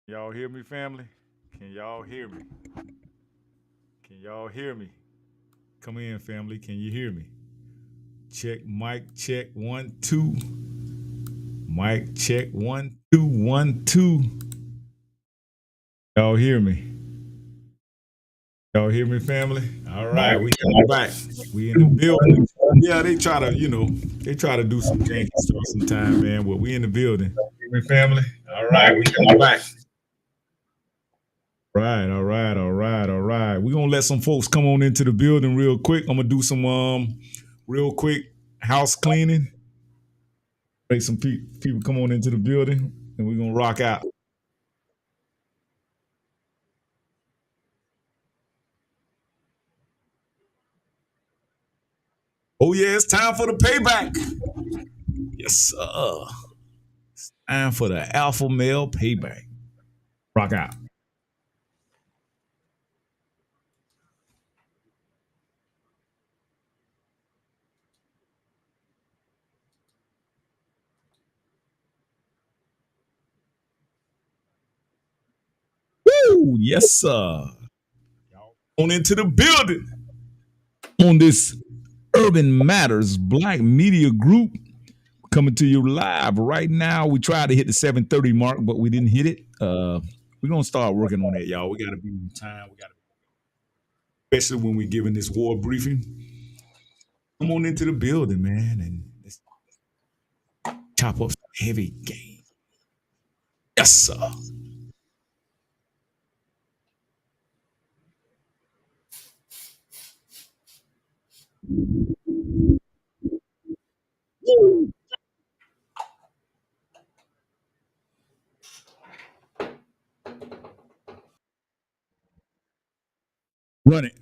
Y'all hear me, family? Can y'all hear me? Can y'all hear me? Come in, family. Can you hear me? Check, mic, check, 1, 2. Mic, check, 1, 2, 1, 2. Y'all hear me? Y'all hear me, family? All right, we coming back. We in the building. Yeah, they try to, they try to do some janky stuff sometime, man. But we in the building. Hear me, family? All right, we coming back. Right, all right, all right, all right. We're gonna let some folks come on into the building real quick. I'm gonna do some real quick house cleaning. Make some people come on into the building and we're gonna rock out. Oh yeah, it's time for the payback. Yes, sir. Time for the alpha male payback. Rock out. Woo! Yes, sir. Y'all on into the building on this Urban Matters Black Media Group coming to you live right now. We tried to hit the 7:30 mark, but we didn't hit it. We're gonna start working on that, y'all. We gotta be on time. We gotta, especially when we're giving this war briefing. Come on into the building, man, and let's chop up some heavy game. Yes, sir. Run it.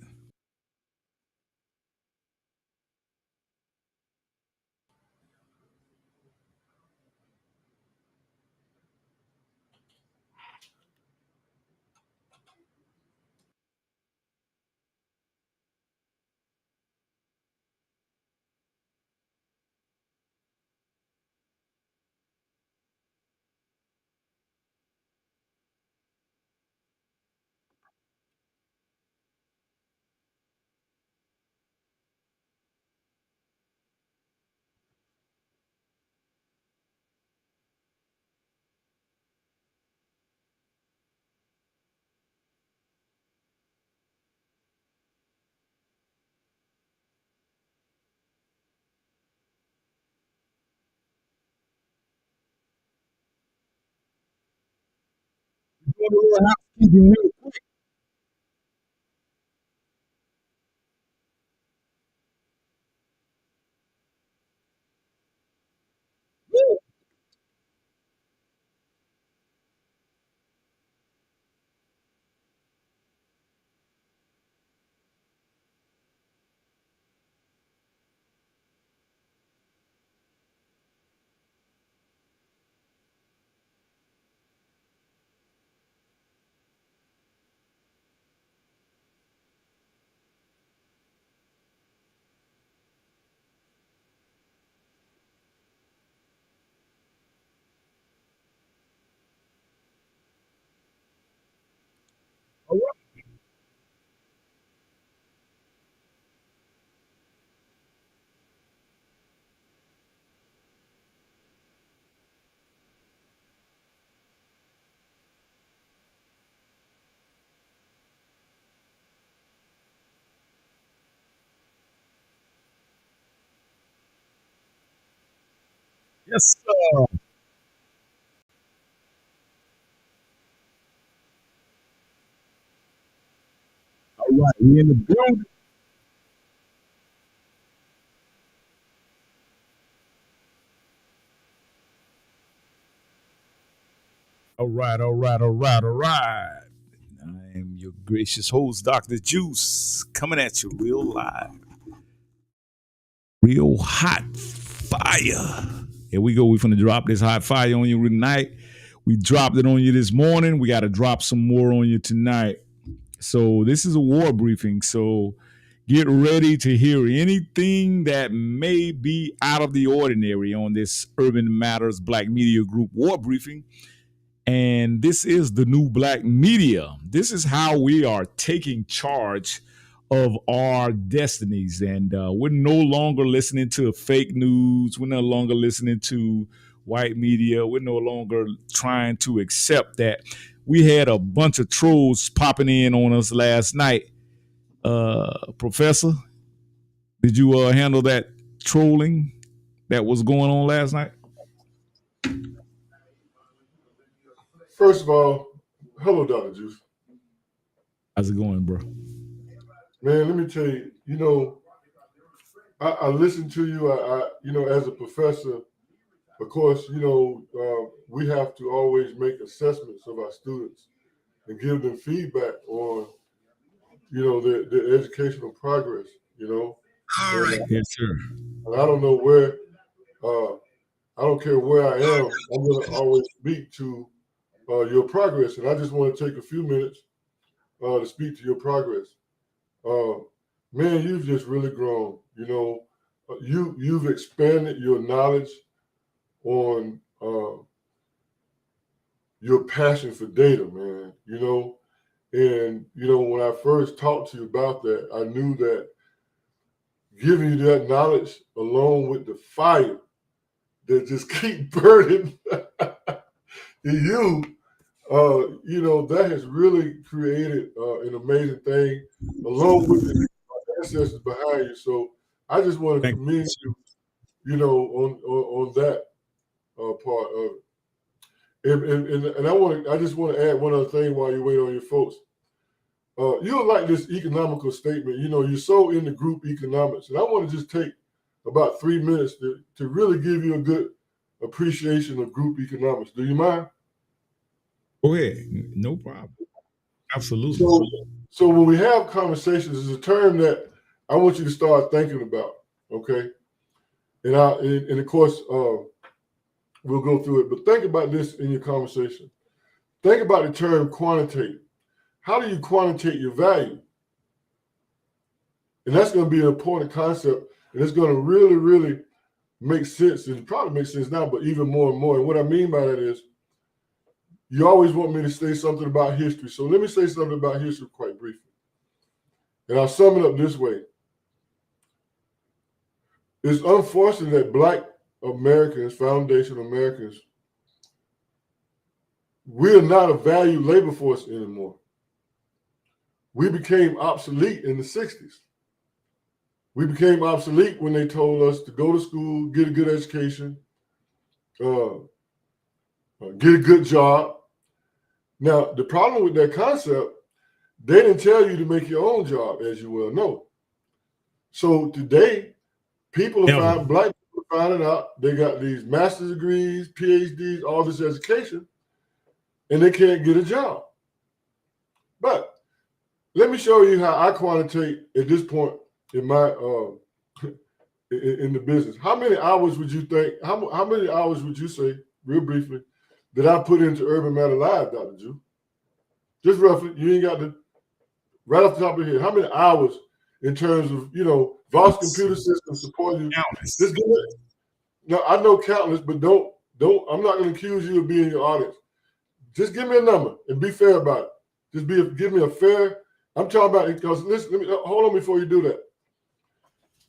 Yes, sir. All right, we in the building. All right, all right, all right, all right. I am your gracious host, Dr. Juice, coming at you real live, real hot fire. Here we go. We're going to drop this hot fire on you tonight. We dropped it on you this morning. We got to drop some more on you tonight. So, this is a war briefing. So, get ready to hear anything that may be out of the ordinary on this Urban Matters Black Media Group war briefing. And this is the new black media. This is how we are taking charge of our destinies. And we're no longer listening to fake news. We're no longer listening to white media. We're no longer trying to accept that. We had a bunch of trolls popping in on us last night. Professor, did you handle that trolling that was going on last night? First of all, hello, Dr. Juice. How's it going, bro? Man, let me tell you, I listen to you. As a professor, of course, we have to always make assessments of our students and give them feedback on, their educational progress, All right. Yes, sir. And I don't know where, I don't care where I am, I'm going to always speak to your progress. And I just want to take a few minutes to speak to your progress. Man, you've just really grown. You've expanded your knowledge on your passion for data, man. And when I first talked to you about that, I knew that giving you that knowledge along with the fire that just keep burning in you, that has really created an amazing thing along with the ancestors behind you. So I just want to commend you, on that part of it. And I just want to add one other thing while you wait on your folks. You'll like this economical statement. You're so into group economics, and I want to just take about 3 minutes to really give you a good appreciation of group economics. Do you mind? Go ahead. No problem. Absolutely. So when we have conversations, it's a term that I want you to start thinking about. Okay, and of course we'll go through it. But think about this in your conversation. Think about the term quantitate. How do you quantitate your value? And that's going to be an important concept, and it's going to really, really make sense. It probably makes sense now, but even more and more. And what I mean by that is, you always want me to say something about history. So let me say something about history quite briefly. And I'll sum it up this way. It's unfortunate that Black Americans, foundational Americans, we're not a valued labor force anymore. We became obsolete in the 60s. We became obsolete when they told us to go to school, get a good education, get a good job. Now, the problem with that concept, they didn't tell you to make your own job, as you well know. So today, Black people are finding out they got these master's degrees, PhDs, all this education, and they can't get a job. But let me show you how I quantitate at this point in my in the business. How many hours would you think? How many hours would you say, real briefly, that I put into Urban Matter Live, Dr. Jew? Just roughly, you ain't got to, right off the top of your head, how many hours in terms of, Voss computer system supporting you? Just give it. No, I know countless, but don't, I'm not going to accuse you of being your audience. Just give me a number and be fair about it. Just give me a fair, I'm talking about it because listen, hold on before you do that.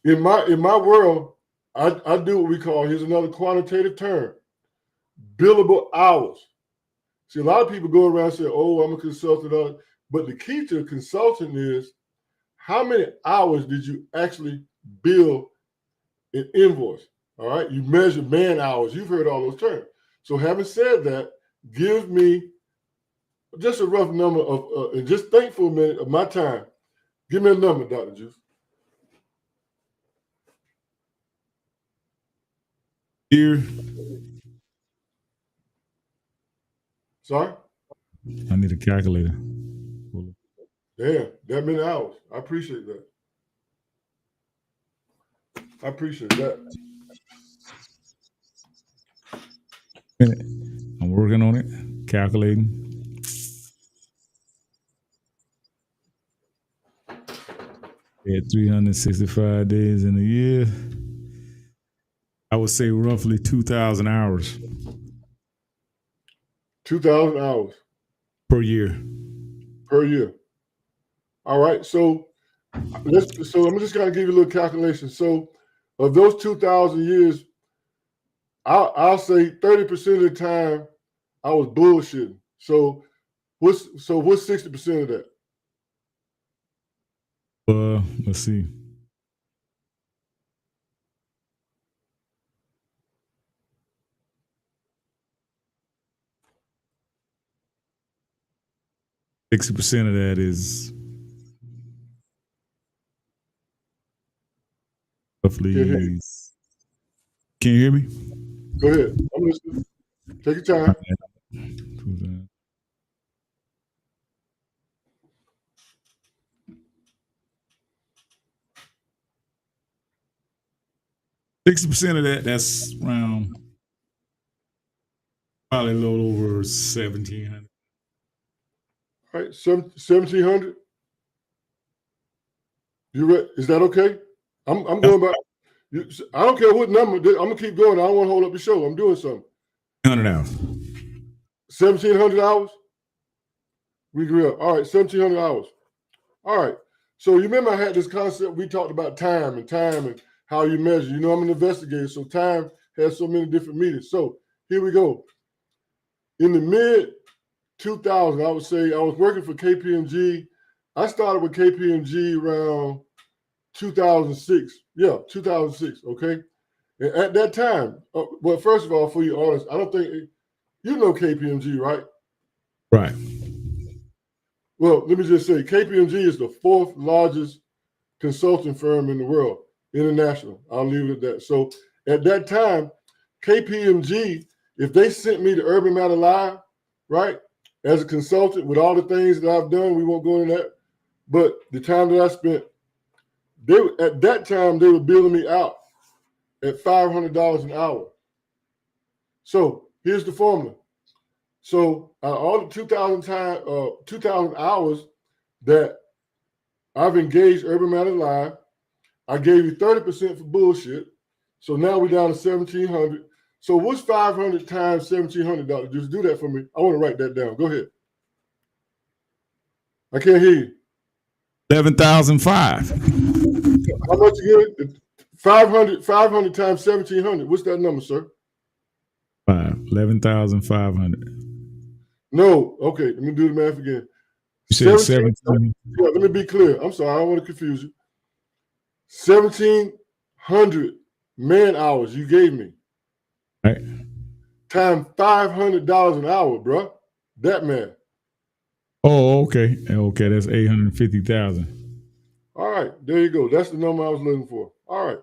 In my world, I do what we call, here's another quantitative term, billable hours. See, a lot of people go around and say, oh, I'm a consultant, but the key to consulting is how many hours did you actually bill an invoice? All right, you measure man hours. You've heard all those terms. So having said that, give me just a rough number of, and just think for a minute of my time. Give me a number, Dr. Juice. Here, Sorry? I need a calculator. Damn, that many hours. I appreciate that. I appreciate that. I'm working on it, calculating. At 365 days in a year, I would say roughly 2,000 hours 2,000 hours per year. per year. All right, so I'm just gonna give you a little calculation. So of those 2,000 years, I'll say 30% of the time I was bullshitting. So what's 60% of that? Let's see. %60 of that is roughly. Can you hear me? Go ahead. I'm listening. Take your time. 60% of that's around probably a little over 1,700. All right, 1,700. You ready? Is that okay? I'm going back. I don't care what number. I'm gonna keep going. I don't want to hold up the show. I'm doing something. 100 hours. 1,700 hours. We grew up. All right, 1,700 hours. All right. So you remember I had this concept. We talked about time and how you measure. You know, I'm an investigator, so time has so many different meanings. So here we go. In the mid 2000s, I would say I was working for KPMG. I started with KPMG around 2006. Yeah, 2006. Okay. And at that time, well, first of all, for your audience, I don't think you know KPMG, right? Right. Well, let me just say KPMG is the fourth largest consulting firm in the world, international. I'll leave it at that. So at that time, KPMG, if they sent me to Urban Matter Live, right, as a consultant with all the things that I've done, we won't go into that. But the time that I spent, at that time they were billing me out at $500 an hour. So here's the formula. So all the 2,000 hours that I've engaged Urban Matter Live, I gave you 30% for bullshit. So now we're down to 1,700. So what's 500 times 1,700, Doctor? Just do that for me. I want to write that down. Go ahead. I can't hear you. 11,005. How much again? 500 times 1,700. What's that number, sir? 11,500. No. Okay, let me do the math again. You said 17. Yeah, let me be clear. I'm sorry. I don't want to confuse you. 1,700 man hours you gave me. Right. Times $500 an hour, bro. That man. Oh, okay. Okay, that's 850,000. All right, there you go. That's the number I was looking for. All right,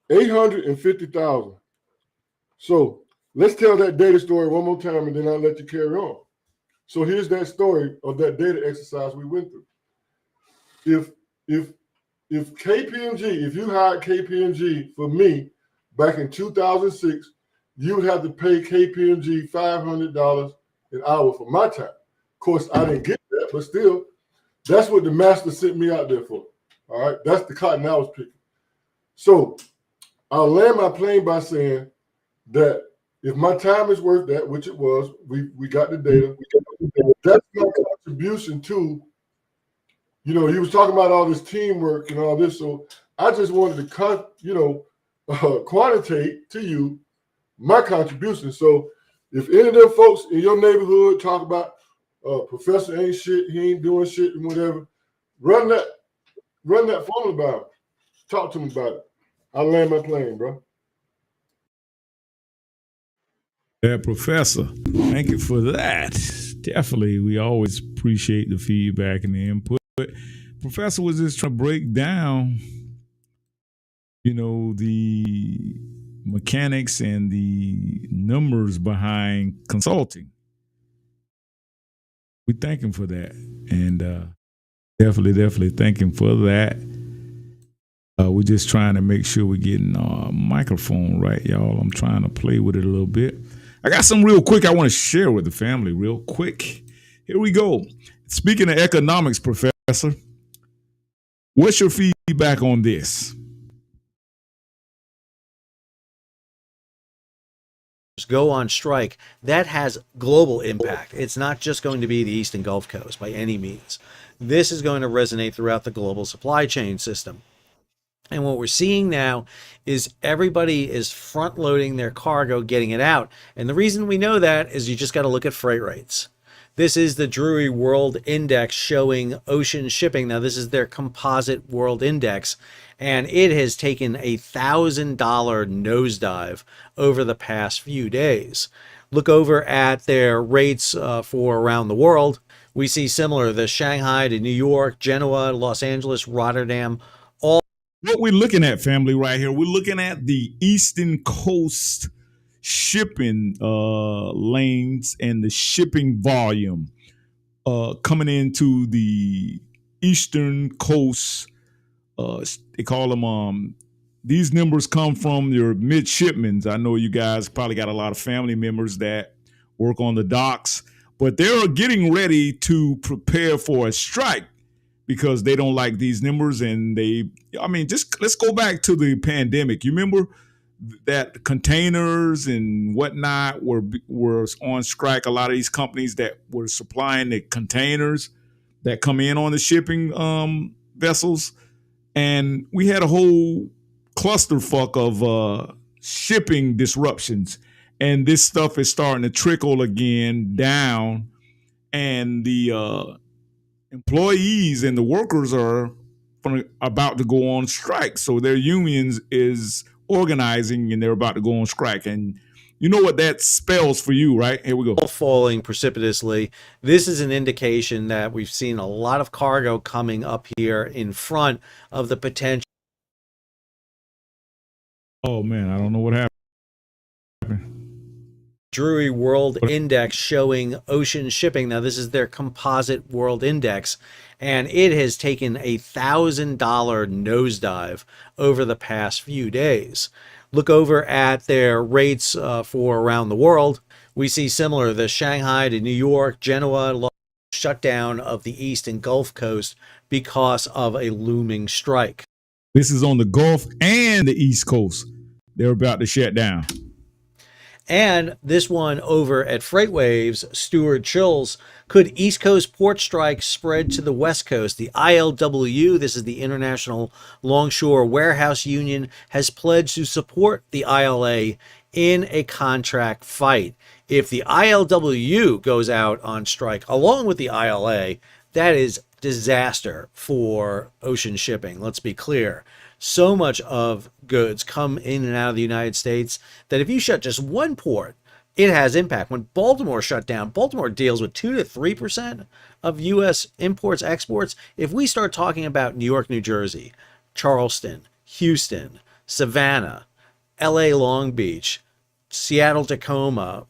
850,000. So let's tell that data story one more time, and then I'll let you carry on. So here's that story of that data exercise we went through. If KPMG, if you hired KPMG for me back in 2006, you would have to pay KPMG $500 an hour for my time. Of course, I didn't get that, but still, that's what the master sent me out there for. All right, that's the cotton I was picking. So I'll land my plane by saying that if my time is worth that, which it was, we got the data. That's my contribution to, you know, he was talking about all this teamwork and all this. So I just wanted to, quantitate to you my contribution. So if any of them folks in your neighborhood talk about professor ain't shit, he ain't doing shit and whatever, run that formula by him. Talk to me about it. I'll land my plane, bro. Yeah, Professor. Thank you for that. Definitely, we always appreciate the feedback and the input. Professor was just trying to break down, the mechanics and the numbers behind consulting. We thank him for that, and definitely thank him for that. We're just trying to make sure we're getting our microphone right, y'all. I'm trying to play with it a little bit. I got some real quick I want to share with the family real quick. Here we go. Speaking of economics, Professor, what's your feedback on this? Go on strike, that has global impact. It's not just going to be the Eastern Gulf Coast by any means. This is going to resonate throughout the global supply chain system. And what we're seeing now is everybody is front loading their cargo, getting it out. And the reason we know that is you just got to look at freight rates. This is the Drewry World Index showing ocean shipping. Now, this is their composite world index, and it has taken $1,000 nosedive over the past few days. Look over at their rates for around the world. We see similar, the Shanghai to New York, Genoa, Los Angeles, Rotterdam, all. What we're looking at, family, right here, we're looking at the Eastern Coast shipping lanes and the shipping volume coming into the Eastern Coast. They call them, these numbers come from your midshipmen. I know you guys probably got a lot of family members that work on the docks, but they're getting ready to prepare for a strike because they don't like these numbers. And just let's go back to the pandemic. You remember that containers and whatnot were on strike. A lot of these companies that were supplying the containers that come in on the shipping vessels, and we had a whole clusterfuck of shipping disruptions. And this stuff is starting to trickle again down, and the employees and the workers are about to go on strike. So their unions is organizing and they're about to go on strike. And you know what that spells for you, right? Here we go. Falling precipitously. This is an indication that we've seen a lot of cargo coming up here in front of the potential. Oh man, I don't know what happened. Drewry World Index showing ocean shipping. Now, this is their composite world index, and it has taken $1,000 nosedive over the past few days. Look over at their rates for around the world. We see similar, the Shanghai to New York, Genoa, shutdown of the East and Gulf Coast because of a looming strike. This is on the Gulf and the East Coast. They're about to shut down. And this one over at FreightWaves, Stuart Chills, could East Coast port strike spread to the West Coast? The ILWU, this is the International Longshore Warehouse Union, has pledged to support the ILA in a contract fight. If the ILWU goes out on strike along with the ILA, that is disaster for ocean shipping. Let's be clear. So much of goods come in and out of the United States that if you shut just one port, it has impact. When Baltimore shut down, Baltimore deals with 2 to 3% of U.S. imports, exports. If we start talking about New York, New Jersey, Charleston, Houston, Savannah, L.A. Long Beach, Seattle, Tacoma,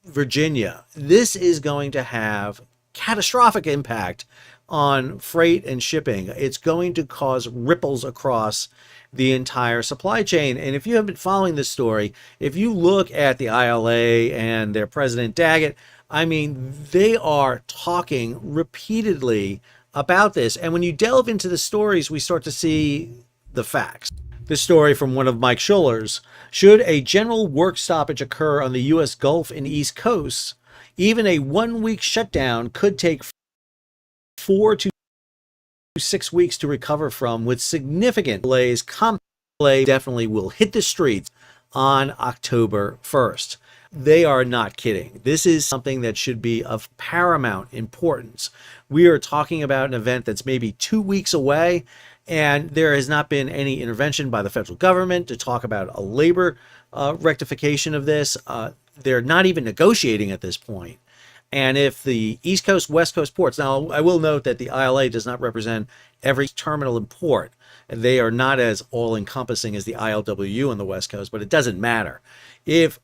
Virginia, this is going to have catastrophic impact on freight and shipping. It's going to cause ripples across the entire supply chain. And if you have been following this story, if you look at the ILA and their president Daggett, I mean, they are talking repeatedly about this. And when you delve into the stories, we start to see the facts. This story from one of Mike Schuller's: should a general work stoppage occur on the U.S. Gulf and East Coast, even a 1-week shutdown could take 4 to 6 weeks to recover from, with significant delays. Delay definitely will hit the streets on October 1st. They are not kidding. This is something that should be of paramount importance. We are talking about an event that's maybe 2 weeks away, and there has not been any intervention by the federal government to talk about a labor rectification of this. they're not even negotiating at this point. And if the East Coast, West Coast ports, now I will note that the ILA does not represent every terminal and port. They are not as all encompassing as the ILWU on the West Coast, but it doesn't matter. If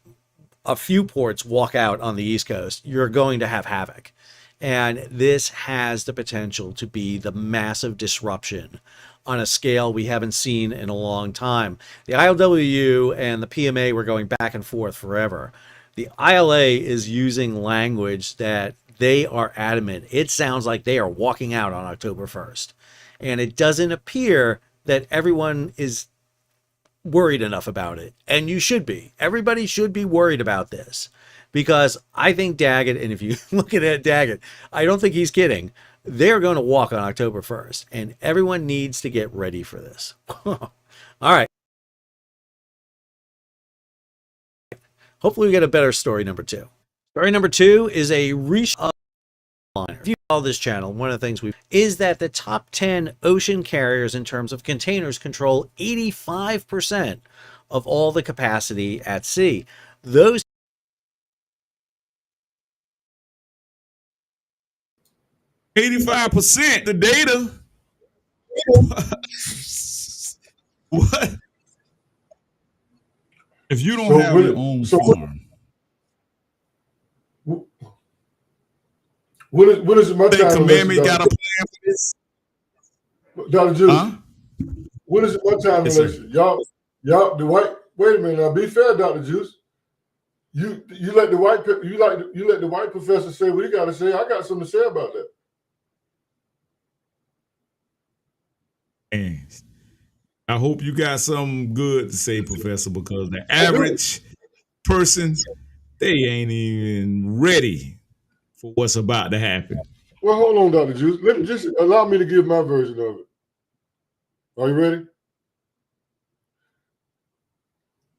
a few ports walk out on the East Coast, you're going to have havoc. And this has the potential to be the massive disruption on a scale we haven't seen in a long time. The ILWU and the PMA were going back and forth forever. The ILA is using language that they are adamant. It sounds like they are walking out on October 1st. And it doesn't appear that everyone is worried enough about it. And you should be. Everybody should be worried about this. Because I think Daggett, and if you look at Daggett, I don't think he's kidding. They're going to walk on October 1st. And everyone needs to get ready for this. All right. Hopefully we get a better story number 2. Story number 2 is a reshoot. If you follow this channel, one of the things is that the top 10 ocean carriers in terms of containers control 85% of all the capacity at sea. Those 85%, the data. What? If you don't have your own farm. What is my time? Commandment got a plan for this? Dr. Juice, what is my time relation? Y'all, the white. Wait a minute now. Be fair, Dr. Juice. You let the white let the white professor say what he got to say. I got something to say about that. And I hope you got something good to say, Professor, because the average person, they ain't even ready for what's about to happen. Well, hold on, Dr. Juice. Let me just allow me to give my version of it. Are you ready?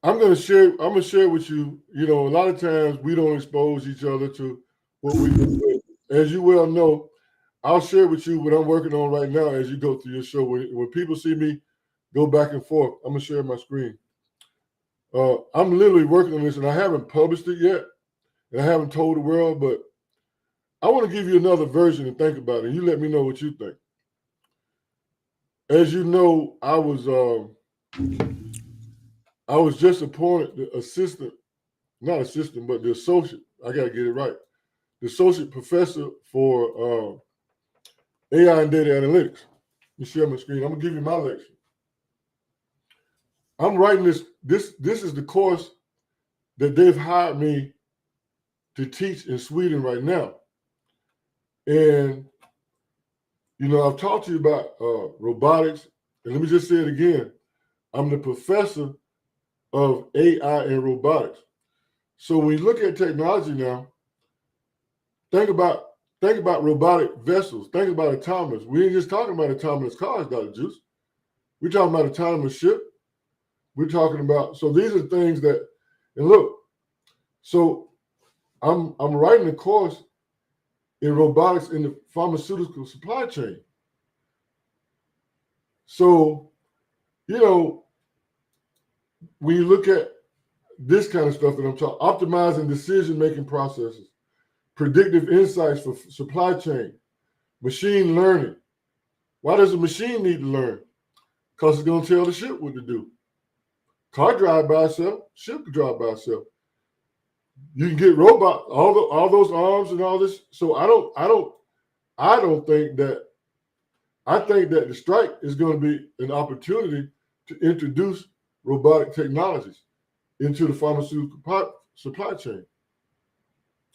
I'm gonna share with you. You know, a lot of times we don't expose each other to what we do. As you well know, I'll share with you what I'm working on right now as you go through your show. When people see me go back and forth, I'm gonna share my screen. I'm literally working on this, and I haven't published it yet, and I haven't told the world, but I want to give you another version and think about it. And you let me know what you think. As you know, I was just appointed the assistant, not assistant, but the associate. I got to get it right. The associate professor for AI and data analytics. Let me share my screen. I'm gonna give you my lecture. I'm writing this. This is the course that they've hired me to teach in Sweden right now. And you know, I've talked to you about robotics, and let me just say it again. I'm the professor of AI and robotics. So when you look at technology now, think about robotic vessels. Think about autonomous. We ain't just talking about autonomous cars, Dr. Juice. We're talking about autonomous ship. We're talking about, so these are things that, and look, so I'm writing a course in robotics in the pharmaceutical supply chain. So, you know, when you look at this kind of stuff that I'm talking, optimizing decision-making processes, predictive insights for supply chain, machine learning. Why does a machine need to learn? Because it's going to tell the ship what to do. Car drive by itself, ship can drive by itself. You can get robot, all those arms and all this. So I think that the strike is going to be an opportunity to introduce robotic technologies into the pharmaceutical supply chain.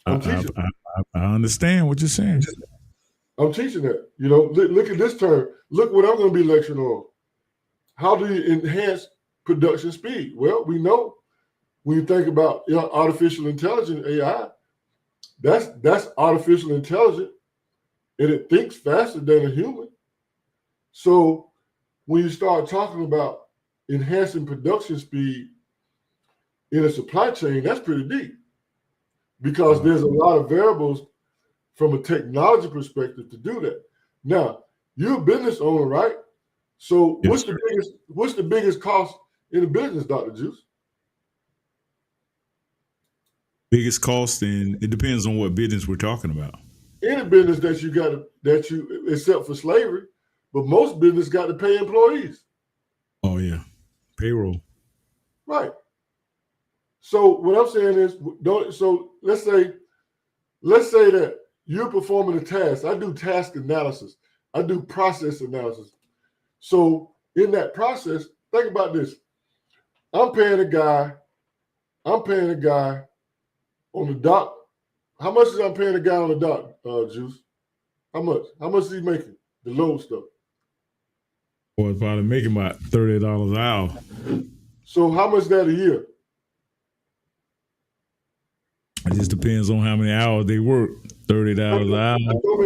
I understand what you're saying. I'm teaching that. You know, look at this term. Look what I'm going to be lecturing on. How do you enhance production speed? Well, we know when you think about artificial intelligence, AI, that's artificial intelligence, and it thinks faster than a human. So when you start talking about enhancing production speed in a supply chain, that's pretty deep, because there's a lot of variables from a technology perspective to do that. Now, you're a business owner, right? So yes, what's the biggest cost in a business, Dr. Juice? Biggest cost, and it depends on what business we're talking about. Any business that you got to, that you, except for slavery, but most business got to pay employees. Oh yeah, payroll. Right. So what I'm saying is, don't. So let's say that you're performing a task. I do task analysis. I do process analysis. So in that process, think about this. I'm paying a guy. I'm paying a guy on the dock. How much is I'm paying a guy on the dock, Juice? How much? How much is he making? The load stuff. Or it's probably making about $30 an hour. So how much is that a year? It just depends on how many hours they work. $30 an hour.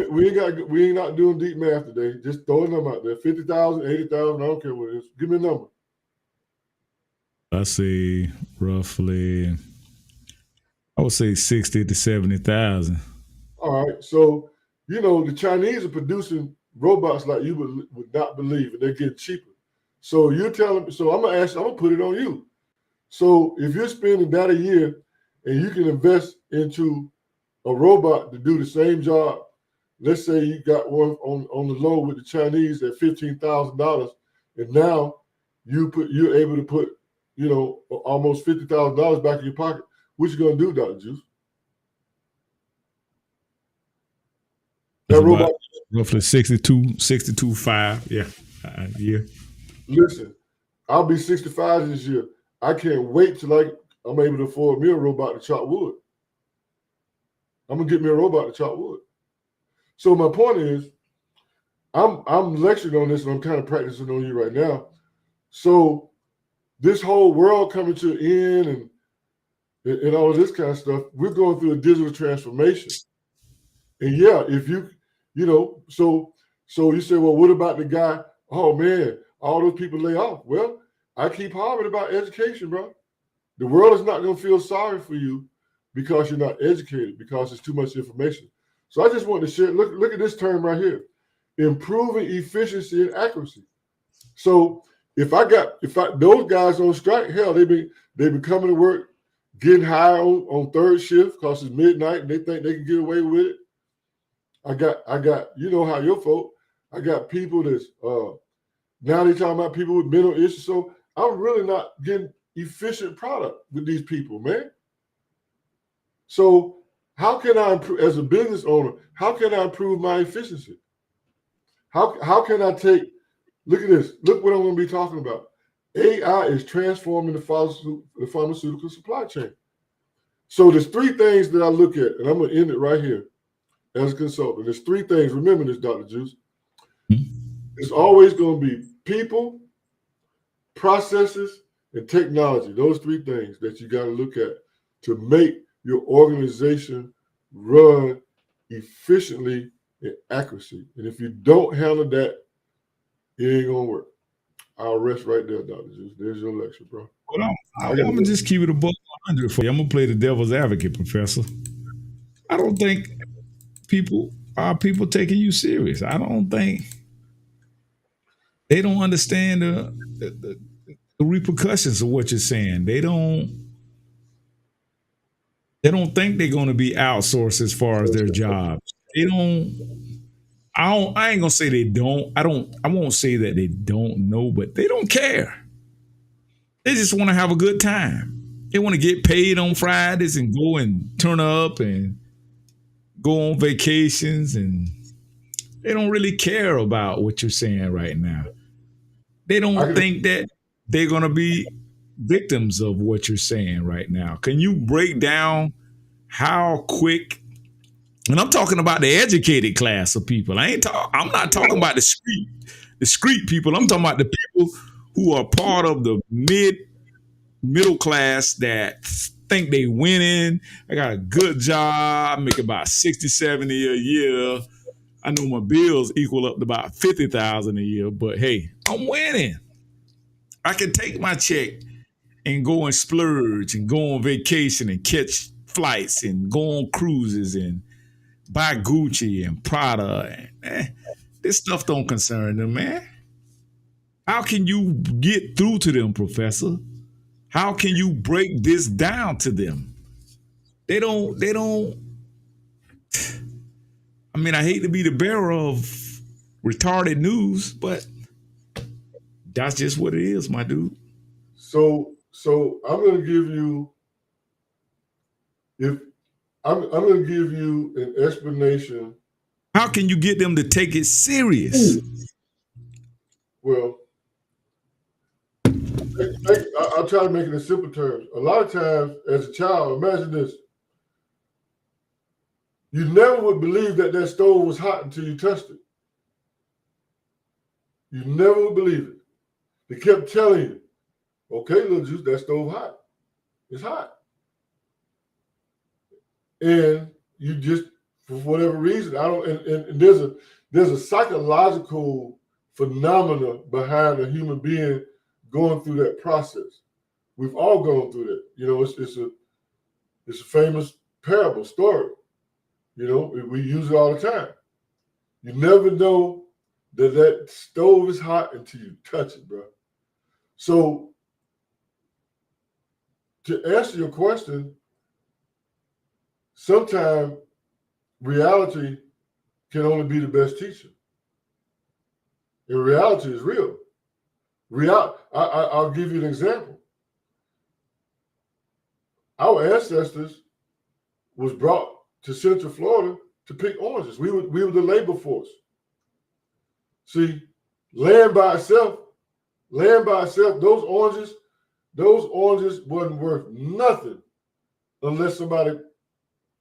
We ain't not doing deep math today. Just throwing them out there. 50,000, 80,000. I don't care what it is. Give me a number. I say roughly, I would say 60 to 70,000. All right. So, the Chinese are producing robots like you would not believe, and they're getting cheaper. So you're telling me, so I'm gonna put it on you. So if you're spending that a year and you can invest into a robot to do the same job, let's say you got one on the low with the Chinese at $15,000, and now you're able to put, almost $50,000 back in your pocket. What you gonna do, Dr. Juice? That robot, roughly 62.5. Yeah. Yeah. Listen, I'll be 65 this year. I can't wait till I'm able to afford me a robot to chop wood. I'm gonna get me a robot to chop wood. So my point is, I'm lecturing on this and I'm kind of practicing on you right now. So this whole world coming to an end and all of this kind of stuff, we're going through a digital transformation. And yeah, if so you say, well, what about the guy? Oh man, all those people lay off. Well, I keep harping about education, bro. The world is not going to feel sorry for you because you're not educated, because it's too much information. So I just want to share. Look at this term right here: improving efficiency and accuracy. So if those guys on strike, hell, they've been coming to work, getting high on third shift because it's midnight and they think they can get away with it. I got you know how your folk. I got people that's now they talking about people with mental issues. So I'm really not getting efficient product with these people, man. So how can I improve as a business owner? How can I improve my efficiency? How can I take? Look at this. Look what I'm going to be talking about. AI is transforming the pharmaceutical supply chain. So there's three things that I look at, and I'm going to end it right here as a consultant. There's three things. Remember this, Dr. Juice. It's always going to be people, processes, and technology. Those three things that you got to look at to make your organization run efficiently and accuracy. And if you don't handle that, it ain't going to work. I'll rest right there, Dr. Juice. There's your lecture, bro. Well, I'm going to just keep it above 100 for you. I'm going to play the devil's advocate, Professor. I don't think people taking you serious. I don't think they don't understand the repercussions of what you're saying. They don't think they're going to be outsourced as far as their jobs. They don't. I ain't gonna say they don't. I won't say that they don't know, but they don't care. They just want to have a good time. They want to get paid on Fridays and go and turn up and go on vacations, and they don't really care about what you're saying right now. They don't think that they're gonna be victims of what you're saying right now. Can you break down how quick? And I'm talking about the educated class of people. I'm not talking about the street people. I'm talking about the people who are part of the middle class that think they winning. I got a good job. I make about 60, 70 a year. I know my bills equal up to about 50,000 a year, but hey, I'm winning. I can take my check and go and splurge and go on vacation and catch flights and go on cruises and buy Gucci and Prada. And, this stuff don't concern them, man. How can you get through to them, Professor? How can you break this down to them? They don't. I mean, I hate to be the bearer of retarded news, but that's just what it is, my dude. So I'm going to give you I'm going to give you an explanation. How can you get them to take it serious? Well, I'll try to make it in simple terms. A lot of times, as a child, imagine this: you never would believe that stove was hot until you touched it. You never would believe it. They kept telling you, "Okay, little juice, that stove hot. It's hot," and you just, for whatever reason, I don't. And there's a psychological phenomena behind a human being going through that process. We've all gone through that. You know, it's a famous parable story. You know, we use it all the time. You never know that stove is hot until you touch it, bro. So to answer your question, sometimes reality can only be the best teacher. And reality is real. I'll give you an example. Our ancestors was brought to Central Florida to pick oranges. We were the labor force. See, land by itself, those oranges wasn't worth nothing unless somebody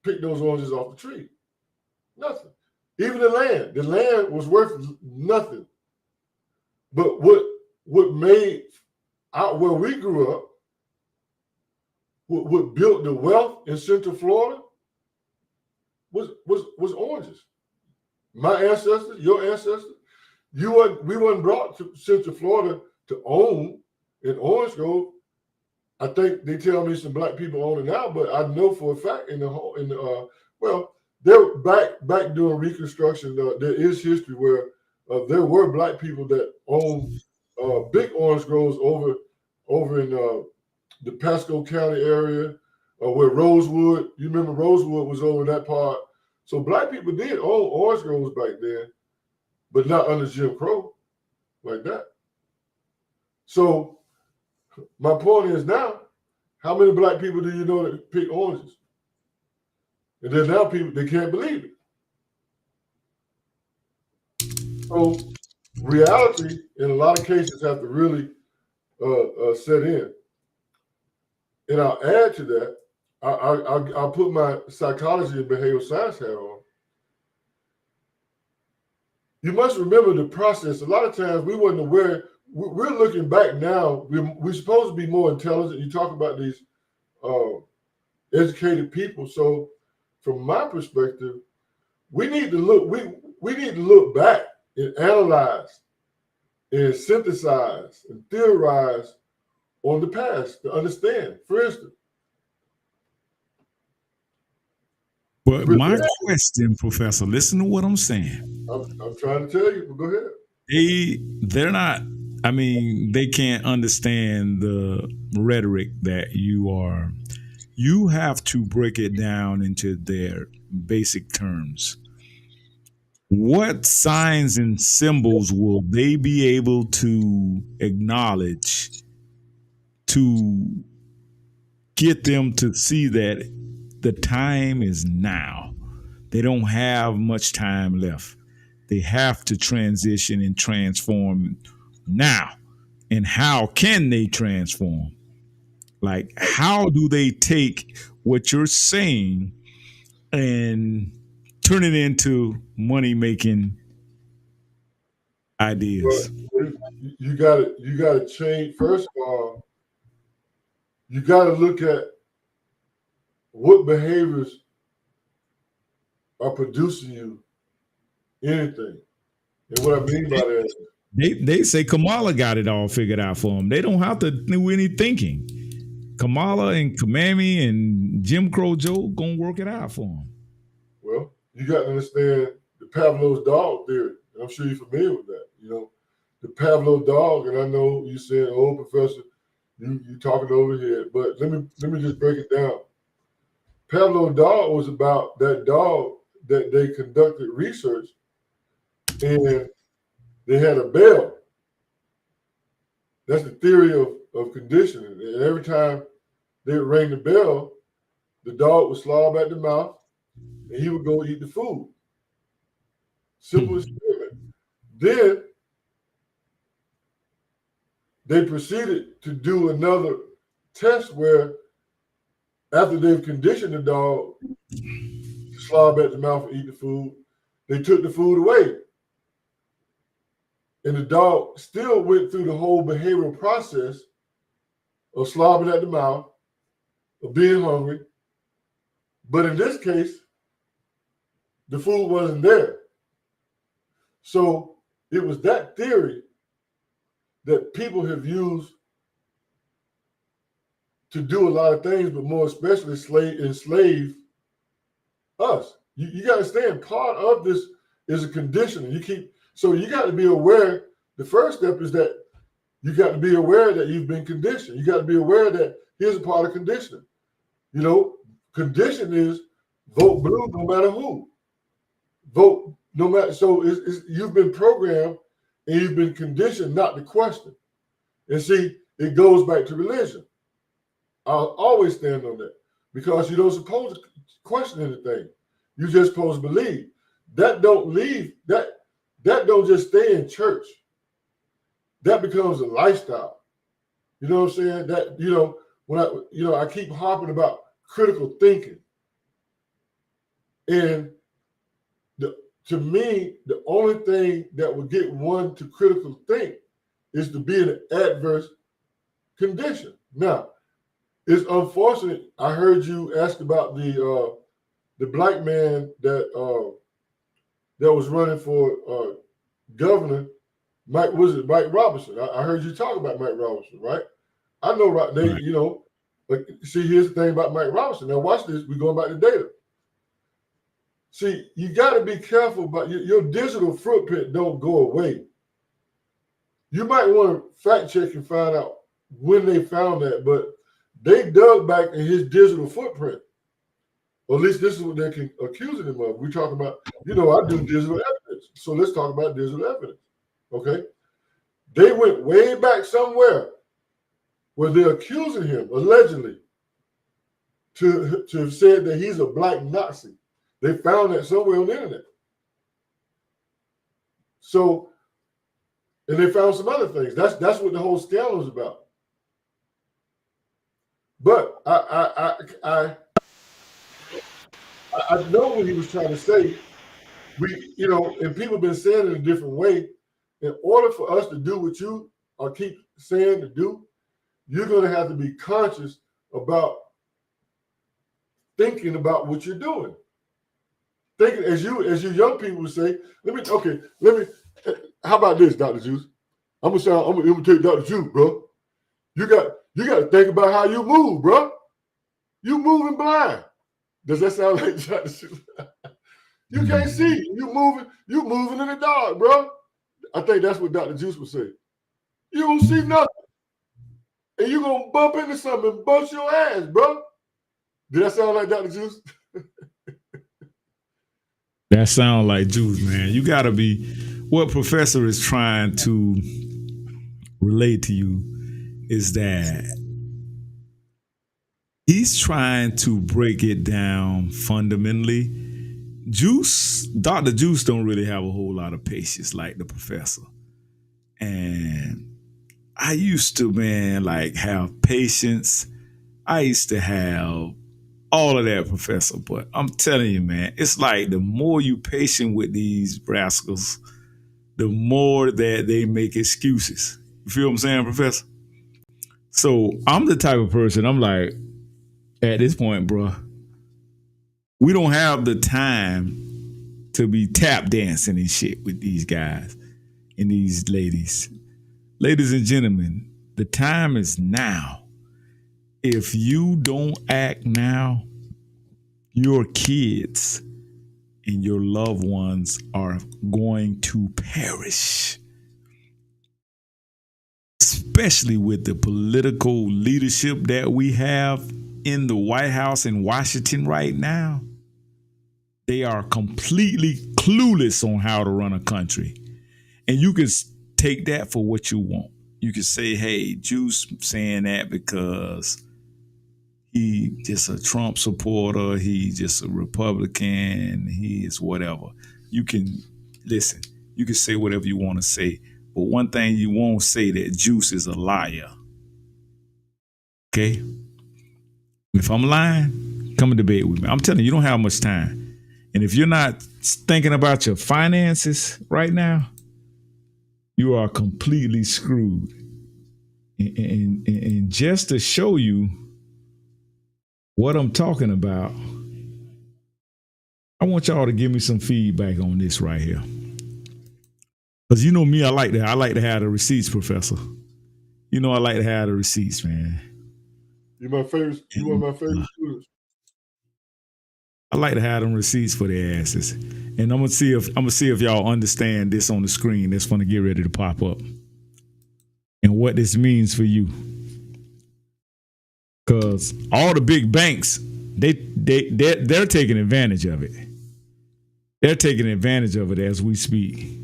picked those oranges off the tree. Nothing. Even the land was worth nothing. But what made out where we grew up, what built the wealth in Central Florida was oranges. My ancestors, your ancestors, we weren't brought to Central Florida to own an orange grove. I think they tell me some black people own it now, but I know for a fact they're back during Reconstruction. There is history where there were black people that owned big orange groves over in the Pasco County area, where Rosewood. You remember Rosewood was over that part. So black people did own orange groves back then, but not under Jim Crow like that. So my point is now, how many black people do you know that pick oranges? And then now people, they can't believe it. So reality, in a lot of cases, have to really set in. And I'll add to that, I'll put my psychology and behavioral science hat on. You must remember the process. A lot of times we wasn't aware. We're looking back now. We're supposed to be more intelligent. You talk about these educated people. So from my perspective, we need to look. We need to look back and analyze and synthesize and theorize on the past to understand. For instance, but my question, Professor, listen to what I'm saying. I'm trying to tell you, but go ahead. They're not. I mean, they can't understand the rhetoric that you are. You have to break it down into their basic terms. What signs and symbols will they be able to acknowledge to get them to see that the time is now? They don't have much time left. They have to transition and transform now. And how can they transform? Like, how do they take what you're saying and turn it into money making ideas? Well, you got to change. First of all, you got to look at what behaviors are producing you anything. And what I mean by that is, they say Kamala got it all figured out for them. They don't have to do any thinking. Kamala and Kamami and Jim Crow Joe gonna work it out for them. Well, you got to understand the Pavlov's dog theory. I'm sure you're familiar with that. You know, the Pavlov dog, and I know you said, "Oh, Professor, you talking over here," but let me just break it down. Pavlov dog was about that dog that they conducted research, and they had a bell. That's the theory of conditioning. And every time they would ring the bell, the dog would slob at the mouth, and he would go eat the food. Simple experiment. Then they proceeded to do another test where, after they've conditioned the dog to slob at the mouth and eat the food, they took the food away. And the dog still went through the whole behavioral process of slobbing at the mouth, of being hungry. But in this case, the food wasn't there. So it was that theory that people have used to do a lot of things, but more especially enslave us. You got to understand, part of this is a conditioning. So you got to be aware. The first step is that you got to be aware that you've been conditioned. You got to be aware that here's a part of conditioning. You know, condition is vote blue no matter who. Vote no matter. So you've been programmed and you've been conditioned not to question. And see, it goes back to religion. I'll always stand on that, because you don't supposed to question anything. You just supposed to believe. That don't don't just stay in church. That becomes a lifestyle. You know what I'm saying? That, when I keep harping about critical thinking. And to me, the only thing that would get one to critical think is to be in an adverse condition. Now, it's unfortunate. I heard you ask about the black man that was running for governor. Mike Robinson? I heard you talk about Mike Robinson, right? I know, right? See, here's the thing about Mike Robinson. Now, watch this. We're going back to data. See, you got to be careful about your digital footprint. Don't go away. You might want to fact check and find out when they found that, but they dug back in his digital footprint. Or at least this is what they're accusing him of. We're talking about, I do digital evidence. So let's talk about digital evidence. Okay? They went way back somewhere where they're accusing him, allegedly, to have said that he's a black Nazi. They found that somewhere on the internet. So, and they found some other things. That's what the whole scandal is about. But I know what he was trying to say. And people have been saying it a different way. In order for us to do what you keep saying to do, you're going to have to be conscious about thinking about what you're doing. Thinking, as you young people would say, how about this, Dr. Juice? I'm gonna imitate Dr. Juice, bro. You got to think about how you move, bro. You moving blind. Does that sound like Dr. Juice? You can't see. You moving in the dark, bro. I think that's what Dr. Juice would say. You don't see nothing. And you're going to bump into something and bust your ass, bro. Did that sound like Dr. Juice? That sound like Juice, man. You got to be, what Professor is trying to relate to you is that he's trying to break it down fundamentally. Dr. Juice don't really have a whole lot of patience like the professor. And I used to, man, have patience. I used to have all of that, Professor. But I'm telling you, man, it's like the more you patient with these rascals, the more that they make excuses. You feel what I'm saying, Professor? So I'm the type of person, I'm like, at this point, bro, we don't have the time to be tap dancing and shit with these guys and these ladies. Ladies and gentlemen, the time is now. If you don't act now, your kids and your loved ones are going to perish. Especially with the political leadership that we have in the White House in Washington right now, they are completely clueless on how to run a country. And you can take that for what you want. You can say, hey, Juice saying that because he just a Trump supporter, he just a Republican, he is whatever. You can listen, you can say whatever you want to say. But one thing you won't say, that Juice is a liar. Okay? If I'm lying, come and debate with me. I'm telling you, you don't have much time. And if you're not thinking about your finances right now, you are completely screwed. And just to show you what I'm talking about, I want y'all to give me some feedback on this right here. Because you know me, I like to have the receipts, Professor. You know I like to have the receipts, man. You're my favorite. You one of my favorite students. I like to have them receipts for their asses. And I'm gonna see if y'all understand this on the screen that's gonna get ready to pop up. And what this means for you. Because all the big banks, they're taking advantage of it. They're taking advantage of it as we speak.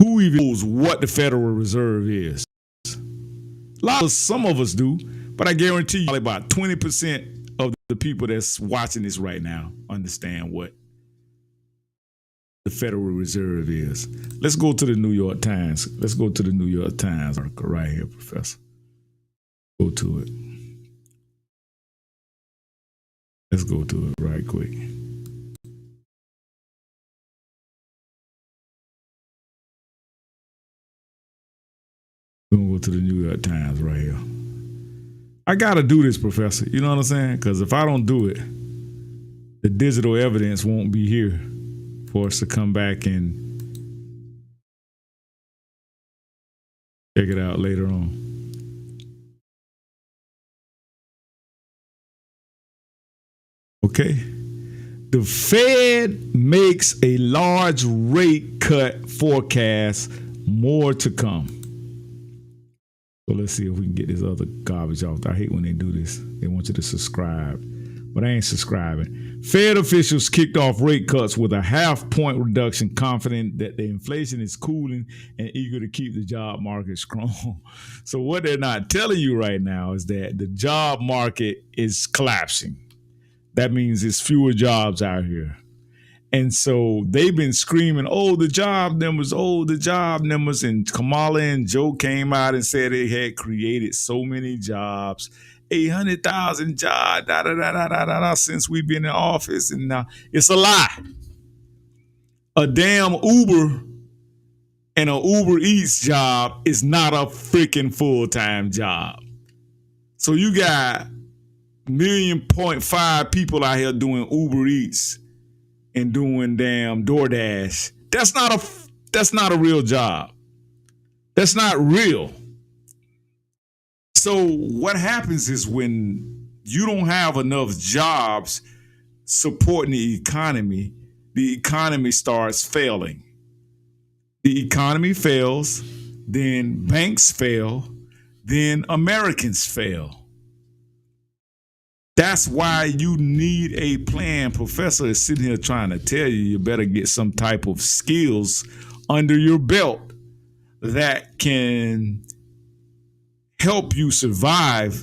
Who even knows what the Federal Reserve is? Some of us do, but I guarantee you about 20% of the people that's watching this right now understand what the Federal Reserve is. Let's go to the New York Times. Let's go to the New York Times article right here, Professor. Go to it. Let's go to it right quick. We're going to go to the New York Times right here. I got to do this, Professor. You know what I'm saying? Because if I don't do it, the digital evidence won't be here for us to come back and check it out later on. Okay. The Fed makes a large rate cut forecast, more to come. So let's see if we can get this other garbage off. I hate when they do this. They want you to subscribe, but I ain't subscribing. Fed officials kicked off rate cuts with a 0.5 point reduction, confident that the inflation is cooling and eager to keep the job market strong. So what they're not telling you right now is that the job market is collapsing. That means there's fewer jobs out here. And so they've been screaming, the job numbers. And Kamala and Joe came out and said they had created so many jobs, 800,000 jobs, since we've been in office. And it's a lie. A damn Uber and an Uber Eats job is not a freaking full-time job. So you got 1.5 million people out here doing Uber Eats and doing damn DoorDash. That's not a real job. That's not real. So what happens is when you don't have enough jobs supporting the economy starts failing. The economy fails, then banks fail, then Americans fail. That's why you need a plan. Professor is sitting here trying to tell you better get some type of skills under your belt that can help you survive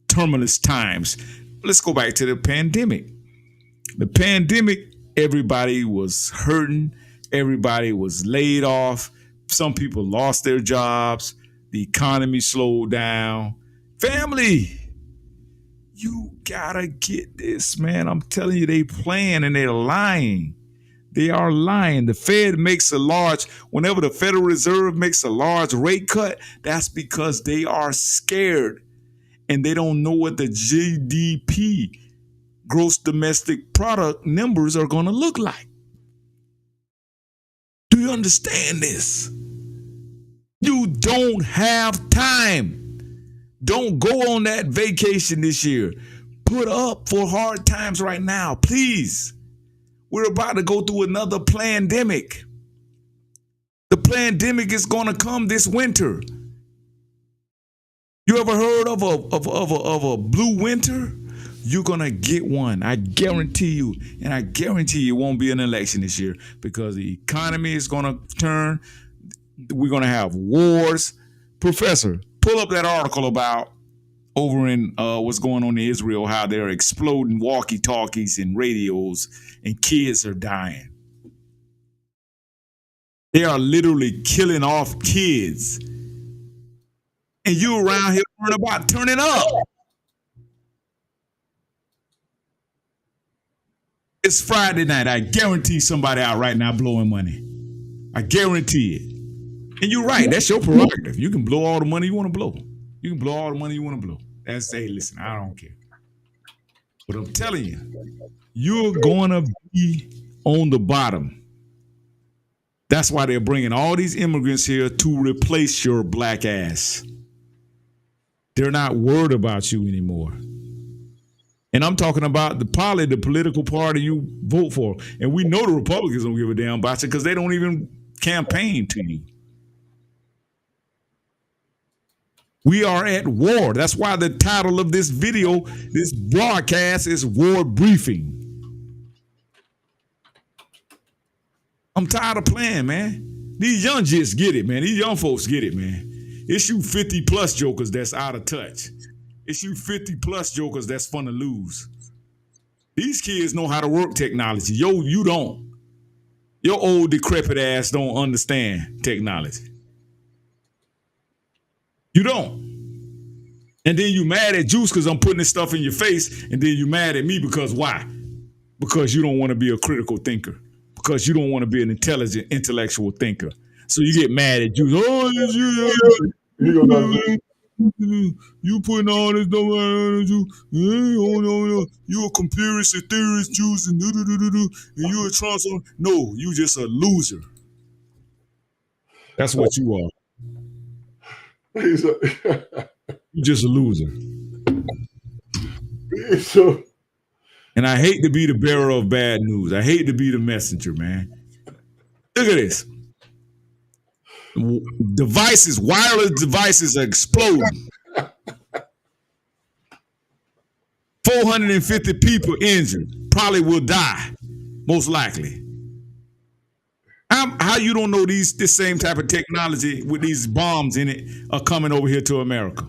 tumultuous times. Let's go back to the pandemic. The pandemic, everybody was hurting. Everybody was laid off. Some people lost their jobs. The economy slowed down. Family, you gotta get this, man. I'm telling you, they playing and they're lying. They are lying. The Fed whenever the Federal Reserve makes a large rate cut, that's because they are scared and they don't know what the GDP, gross domestic product numbers are gonna look like. Do you understand this? You don't have time. Don't go on that vacation this year. Put up for hard times right now, please. We're about to go through another pandemic. The pandemic is going to come this winter. You ever heard of a blue winter? You're gonna get one. I guarantee you, and I guarantee you won't be an election this year because the economy is gonna turn. We're gonna have wars. Professor, pull up that article about over in what's going on in Israel, how they're exploding walkie-talkies and radios, and kids are dying. They are literally killing off kids. And you around here worrying about turning up. It's Friday night. I guarantee somebody out right now blowing money. I guarantee it. And you're right. That's your prerogative. You can blow all the money you want to blow. You can blow all the money you want to blow. That's, hey, listen, I don't care. But I'm telling you, you're going to be on the bottom. That's why they're bringing all these immigrants here to replace your black ass. They're not worried about you anymore. And I'm talking about the political party you vote for. And we know the Republicans don't give a damn about you because they don't even campaign to you. We are at war. That's why the title of this video, this broadcast, is War Briefing. I'm tired of playing, man. These young jits get it, man. These young folks get it, man. It's you 50 plus jokers that's out of touch. It's you 50 plus jokers that's fun to lose. These kids know how to work technology. Yo, you don't. Your old decrepit ass don't understand technology. You don't. And then you mad at Juice because I'm putting this stuff in your face, and then you mad at me because why? Because you don't want to be a critical thinker. Because you don't want to be an intelligent, intellectual thinker. So you get mad at Juice. Oh, you putting all this stuff on you. You a conspiracy theorist, Juice, and you a Trump. No, you just a loser. That's what you are. You just a loser. And I hate to be the bearer of bad news. I hate to be the messenger, man. Look at this. Devices, wireless devices are exploding. 450 people injured. Probably will die, most likely. How you don't know this same type of technology with these bombs in it are coming over here to America?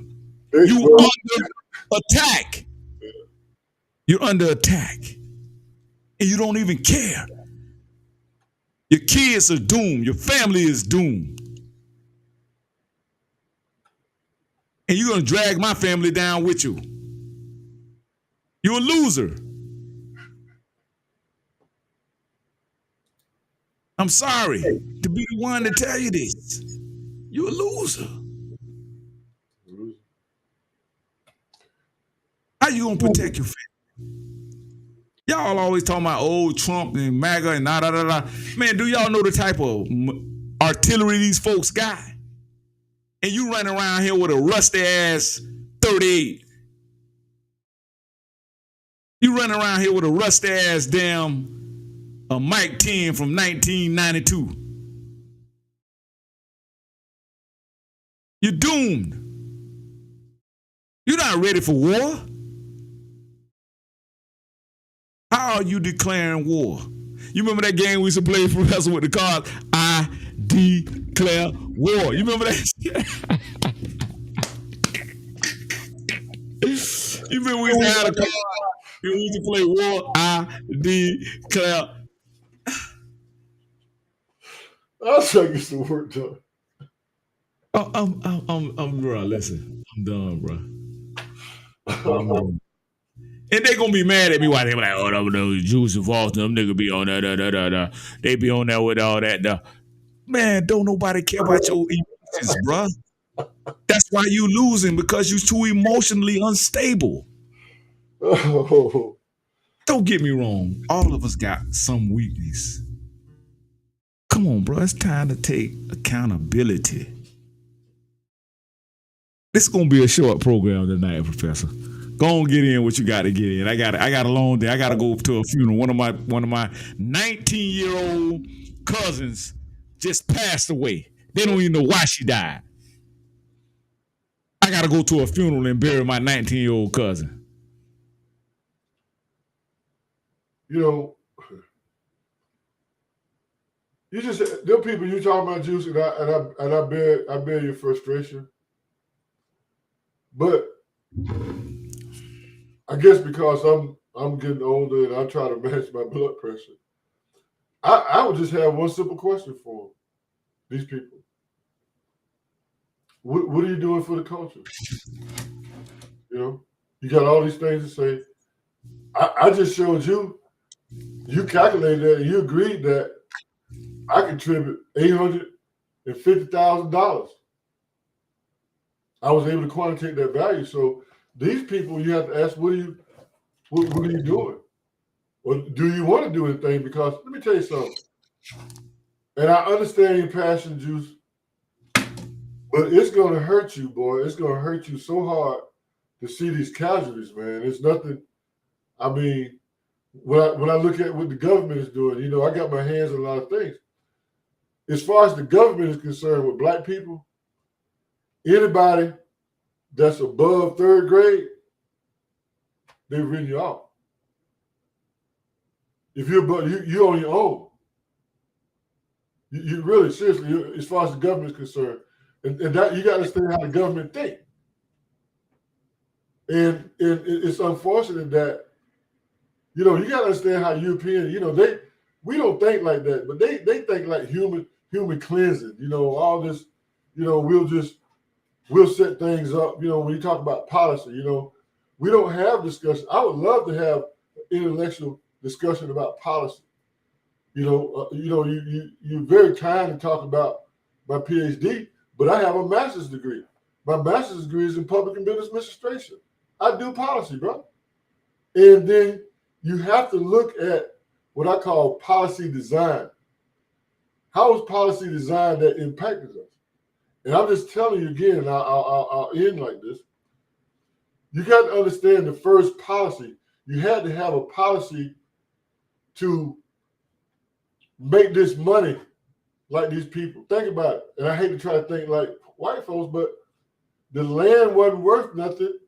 You under attack. You're under attack. And you don't even care. Your kids are doomed. Your family is doomed. And you're going to drag my family down with you. You're a loser. I'm sorry to be the one to tell you this. You're a loser. How you going to protect your family? Y'all always talking about old Trump and MAGA and da. Man, do y'all know the type of artillery these folks got? And you running around here with a rusty ass 38. You running around here with a rusty ass damn Mike 10 from 1992. You're doomed. You're not ready for war. How are you declaring war? You remember that game we used to play, Professor, with the cards? I declare war. You remember that? You remember we used to have a card and we used to play war? I declare. I'll try to get some work done. I'm bro. Listen, I'm done, bro. I'm done. And they gonna be mad at me while they be like, oh, those Jews involved, them niggas be on that, They be on there with all that. Man, don't nobody care about your emotions, bro. That's why you losing, because you too emotionally unstable. Oh. Don't get me wrong. All of us got some weakness. Come on, bro. It's time to take accountability. This is gonna be a short program tonight, Professor. Go on, get in what you got to get in. I got a long day. I got to go to a funeral. One of my 19-year-old cousins just passed away. They don't even know why she died. I got to go to a funeral and bury my 19-year-old cousin. You know, you just there are people you talking about, Juice, and I bear your frustration. But I guess because I'm getting older and I try to manage my blood pressure, I would just have one simple question for these people. What are you doing for the culture? You know, you got all these things to say. I just showed you. You calculated that and you agreed that I contribute $850,000. I was able to quantitate that value. So these people, you have to ask, what are you doing? Or do you want to do anything? Because let me tell you something. And I understand your passion, Juice, but it's going to hurt you, boy. It's going to hurt you so hard to see these casualties, man. It's nothing. I mean, when I look at what the government is doing, you know, I got my hands on a lot of things. As far as the government is concerned with black people, anybody that's above third grade, they've written you off. If you're above, you on your own. You really, seriously, as far as the government is concerned, and that you got to understand how the government think. And it's unfortunate that, you know, you got to understand how European, you know, we don't think like that, but they think like human cleansing, you know, all this, you know, we'll set things up, you know, when you talk about policy, you know, we don't have discussion. I would love to have intellectual discussion about policy. You know, you're very kind to talk about my PhD, but I have a master's degree. My master's degree is in public and business administration. I do policy, bro. And then you have to look at what I call policy design. How is policy design that impacted us? And I'm just telling you again, and I'll end like this. You got to understand the first policy. You had to have a policy to make this money like these people. Think about it. And I hate to try to think like white folks, but the land wasn't worth nothing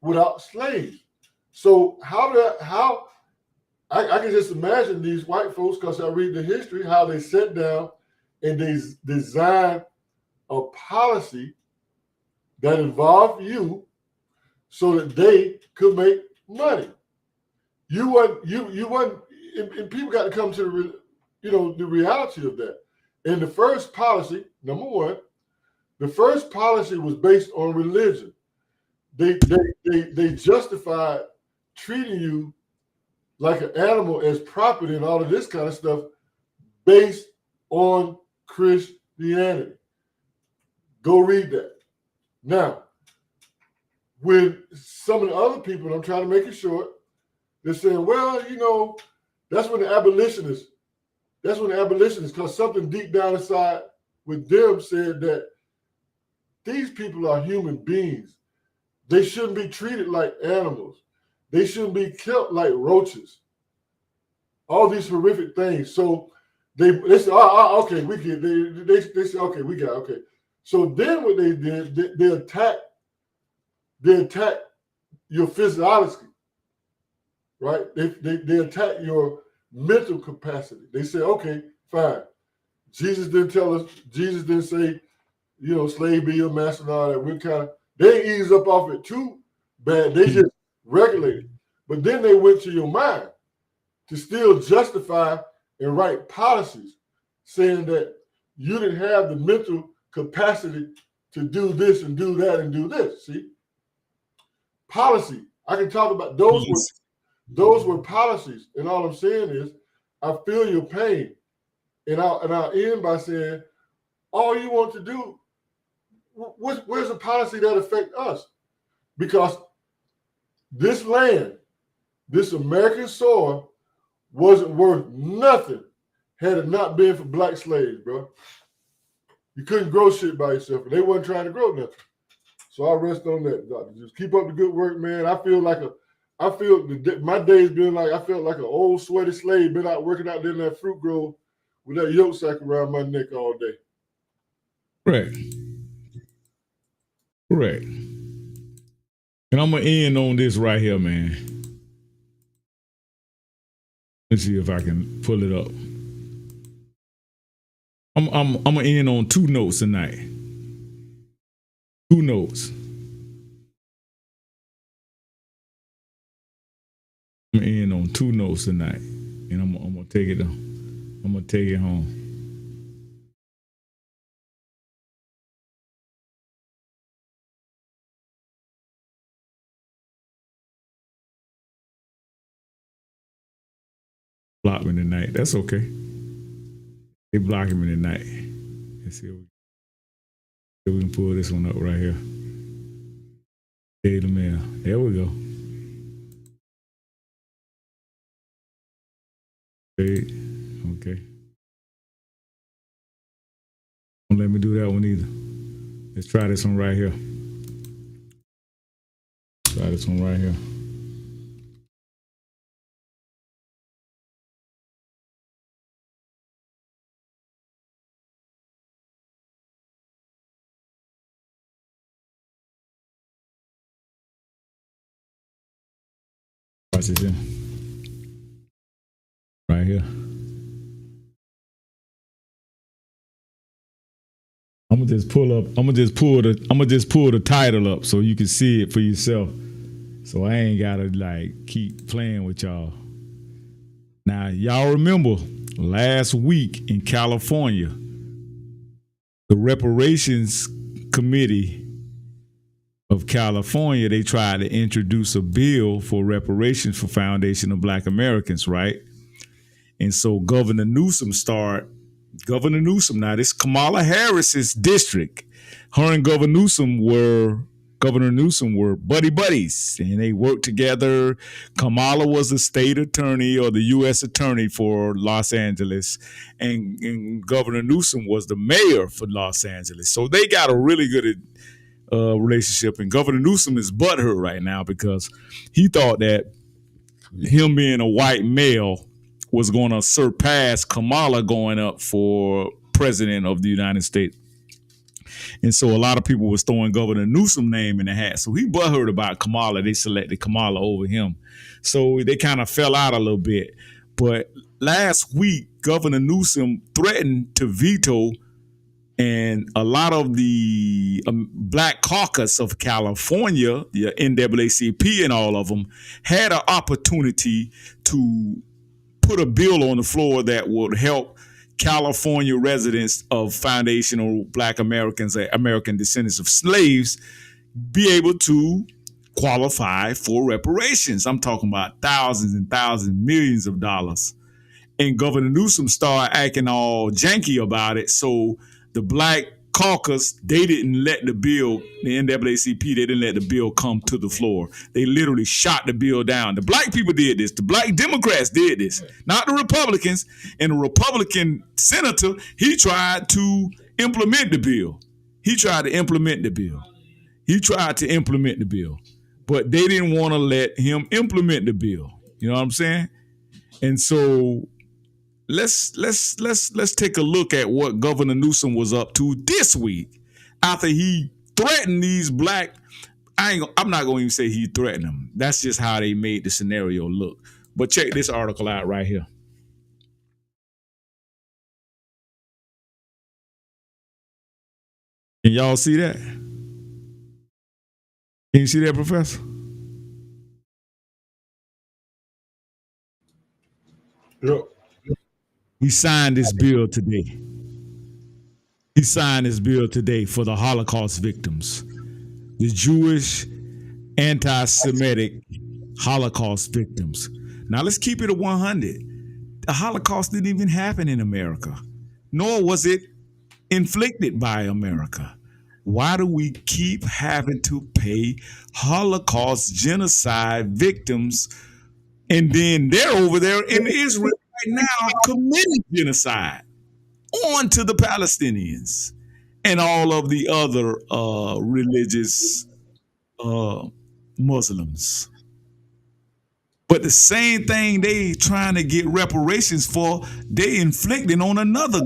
without slaves. So I can just imagine these white folks, because I read the history, how they sat down and they designed a policy that involved you so that they could make money. You wasn't, and people got to come to the reality of that. And the first policy, number one, the first policy was based on religion. They justified treating you like an animal as property and all of this kind of stuff based on Christianity. Go read that. Now, when some of the other people, and I'm trying to make it short, they're saying, well, you know, that's when the abolitionists, because something deep down inside with them said that these people are human beings. They shouldn't be treated like animals. They shouldn't be killed like roaches. All these horrific things. So they said, okay, we get. They said, okay, we got, okay. So then what they did, they attacked your physiology, right? They attack your mental capacity. They say, okay, fine. Jesus didn't say, you know, slave be your master and all that. We kind of, they ease up off it too bad. They just regulate it. But then they went to your mind to still justify and write policies saying that you didn't have the mental capacity to do this and do that and do this. See? Policy. I can talk about those. Those were policies. And all I'm saying is, I feel your pain. And I'll end by saying, all you want to do, where's a policy that affects us? Because this land, this American soil, wasn't worth nothing had it not been for black slaves, bro. You couldn't grow shit by yourself, and they wasn't trying to grow nothing. So I'll rest on that, Doctor. Just keep up the good work, man. I feel my days been like, I felt like an old sweaty slave, been out working out there in that fruit grove with that yoke sack around my neck all day. Right. Correct. And I'm gonna end on this right here, man. Let's see if I can pull it up. I'm gonna end on two notes tonight. Two notes. I'm gonna end on two notes tonight, and I'm gonna take it. I'm gonna take it home. Block me tonight. That's okay. They blocking me tonight. Let's see if we can pull this one up right here. Daily Mail. There we go. Okay. Don't let me do that one either. Let's try this one right here. Try this one right here. Watch this here. Right here. I'm gonna just pull the title up so you can see it for yourself. So I ain't gotta like keep playing with y'all. Now y'all remember last week in California, the Reparations Committee of California, they tried to introduce a bill for reparations for Foundation of Black Americans, right? And so Governor Newsom, now this Kamala Harris's district. Her and Governor Newsom were buddy buddies, and they worked together. Kamala was the state attorney or the U.S. attorney for Los Angeles, and Governor Newsom was the mayor for Los Angeles. So they got a really good relationship. And Governor Newsom is butthurt right now because he thought that him being a white male was going to surpass Kamala going up for president of the United States. And so a lot of people was throwing Governor Newsom's name in the hat. So he butthurt about Kamala. They selected Kamala over him. So they kind of fell out a little bit. But last week, Governor Newsom threatened to veto, and a lot of the Black Caucus of California, the NAACP and all of them, had an opportunity to put a bill on the floor that would help California residents of foundational Black Americans, American descendants of slaves, be able to qualify for reparations. I'm talking about thousands and thousands, millions of dollars. And Governor Newsom started acting all janky about it. So the Black Caucus, they didn't let the bill, the NAACP, they didn't let the bill come to the floor. They literally shot the bill down. The Black people did this. The Black Democrats did this, not the Republicans. And the Republican senator, he tried to implement the bill. But they didn't want to let him implement the bill. You know what I'm saying? And so let's take a look at what Governor Newsom was up to this week after he threatened these Black. I'm not going to even say he threatened them. That's just how they made the scenario look. But check this article out right here. Can y'all see that? Can you see that, Professor? Yep. He signed this bill today. He signed this bill today for the Holocaust victims, the Jewish anti-Semitic Holocaust victims. Now let's keep it at 100. The Holocaust didn't even happen in America, nor was it inflicted by America. Why do we keep having to pay Holocaust genocide victims, and then they're over there in Israel right now committing genocide on to the Palestinians and all of the other religious Muslims? But the same thing they trying to get reparations for, they inflicting on another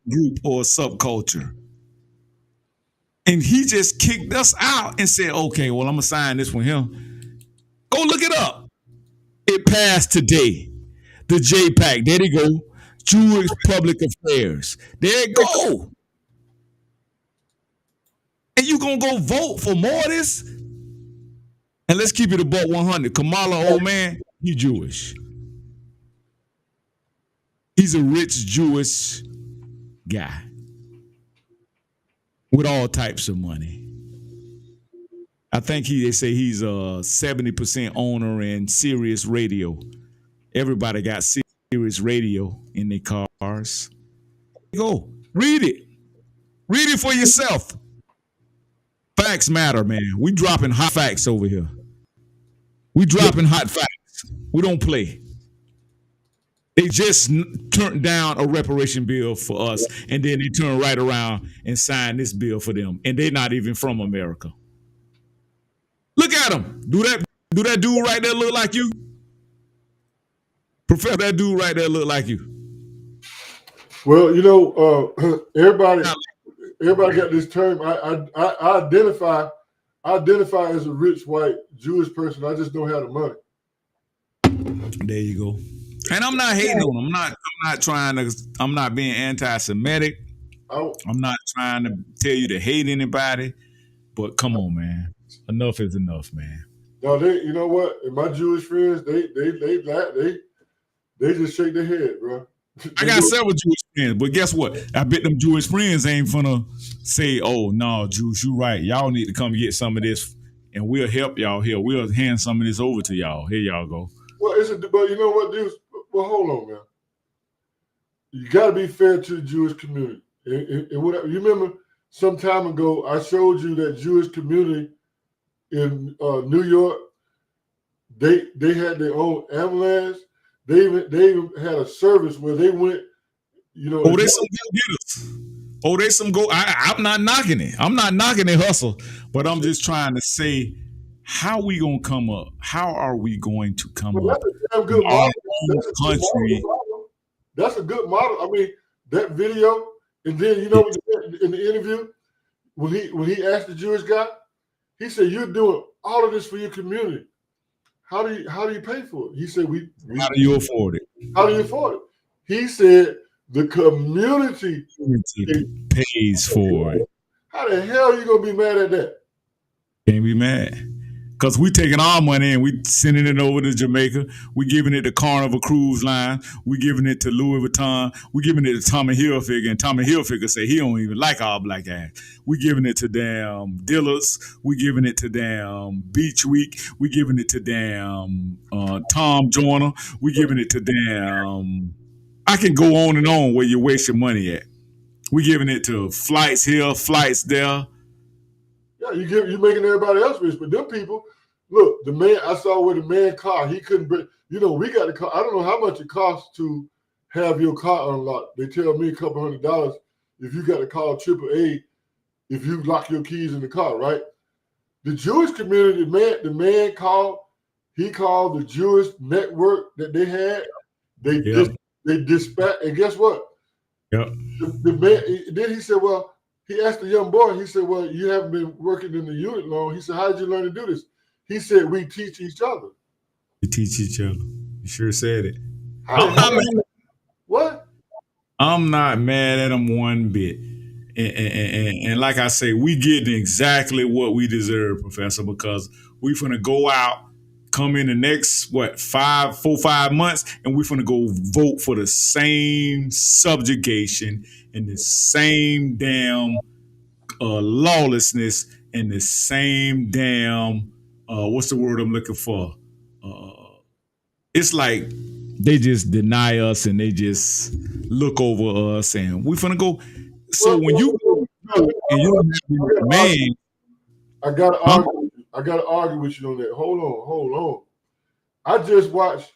group or subculture. And he just kicked us out and said, okay, well, I'm going to sign this with him. Go look it up. It passed today. The JPAC. There they go. Jewish Public Affairs. There it go. And you going to go vote for more of this? And let's keep it a buck 100. Kamala, old man, he Jewish. He's a rich Jewish guy with all types of money. I think they say he's a 70% owner in Sirius Radio. Everybody got Sirius Radio in their cars. Go read it. Read it for yourself. Facts matter, man. We dropping hot facts over here. We dropping hot facts. We don't play. They just turned down a reparation bill for us, and then they turn right around and sign this bill for them, and they're not even from America. Look at them. Do that dude right there look like you? Professor, that dude right there look like you? Well, you know, everybody got this term. I identify as a rich white Jewish person. I just don't have the money. There you go. And I'm not hating on them. I'm not being anti-Semitic. I'm not trying to tell you to hate anybody. But come on, man. Enough is enough, man. No, you know what? And my Jewish friends, they just shake their head, bro. I got several Jewish friends, but guess what? I bet them Jewish friends ain't finna say, "Oh no, Jews, you right. Y'all need to come get some of this, and we'll help y'all here. We'll hand some of this over to y'all. Here y'all go." Well, but you know what, dudes? Well, hold on, man. You got to be fair to the Jewish community. And what, you remember some time ago, I showed you that Jewish community in New York. They had their own ambulance. They even had a service where they went. You know, they some go-getters. They some go. I'm not knocking it. I'm not knocking the hustle, but I'm just trying to say, how we gonna come up? How are we going to come up? That's a damn good model. Country. That's a good model. I mean, that video, and then you know, in the interview, when he asked the Jewish guy, he said, "You're doing all of this for your community. How do you pay for it?" He said, How do you afford it? How do you afford it? He said, the community pays for it. How the hell are you gonna be mad at that? Can't be mad. Because we taking our money and we sending it over to Jamaica. We giving it to Carnival Cruise Line. We giving it to Louis Vuitton. We giving it to Tommy Hilfiger. And Tommy Hilfiger say he don't even like our black ass. We giving it to damn Dillard's. We giving it to damn Beach Week. We giving it to damn Tom Joyner. We giving it to damn... I can go on and on where you waste your money at. We giving it to flights here, flights there. Yeah, you making everybody else rich, but them people, look, the man I saw with the man car, he couldn't bring. You know, we got the car. I don't know how much it costs to have your car unlocked. They tell me $200 if you got to call AAA if you lock your keys in the car, right? The Jewish community, the man called. He called the Jewish network that they had. They dispatched, and guess what? Yeah. The man. Then he said, well. He asked the young boy, he said, well, you haven't been working in the unit long. He said, how did you learn to do this? He said, we teach each other. We teach each other. You sure said it. What? I'm not mad at him one bit. And like I say, we getting exactly what we deserve, Professor, because we finna go out, come in the next, 5 months, and we finna go vote for the same subjugation and the same damn lawlessness and the same damn, what's the word I'm looking for? It's like they just deny us and they just look over us and we finna go. So when you and you don't have man, I gotta argue with you on that. Hold on. I just watched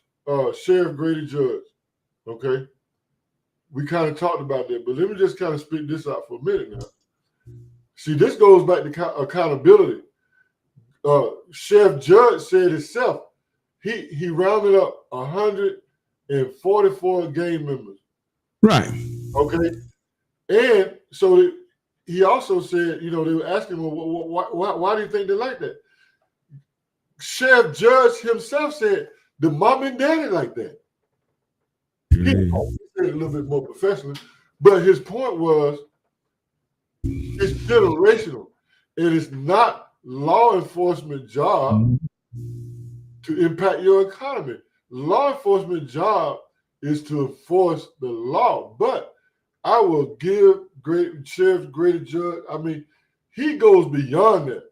Sheriff Grady Judge. Okay, we kind of talked about that, but let me just kind of spit this out for a minute now. See, this goes back to accountability. Sheriff Judge said himself, he rounded up 144 gang members. Right. Okay. And so he also said, they were asking him, well, why do you think they like that? Sheriff Judge himself said, the mom and daddy like that. He said it a little bit more professionally, but his point was, it's generational. It is not law enforcement job to impact your economy. Law enforcement job is to enforce the law, but I will give Sheriff Grady Judge, he goes beyond that.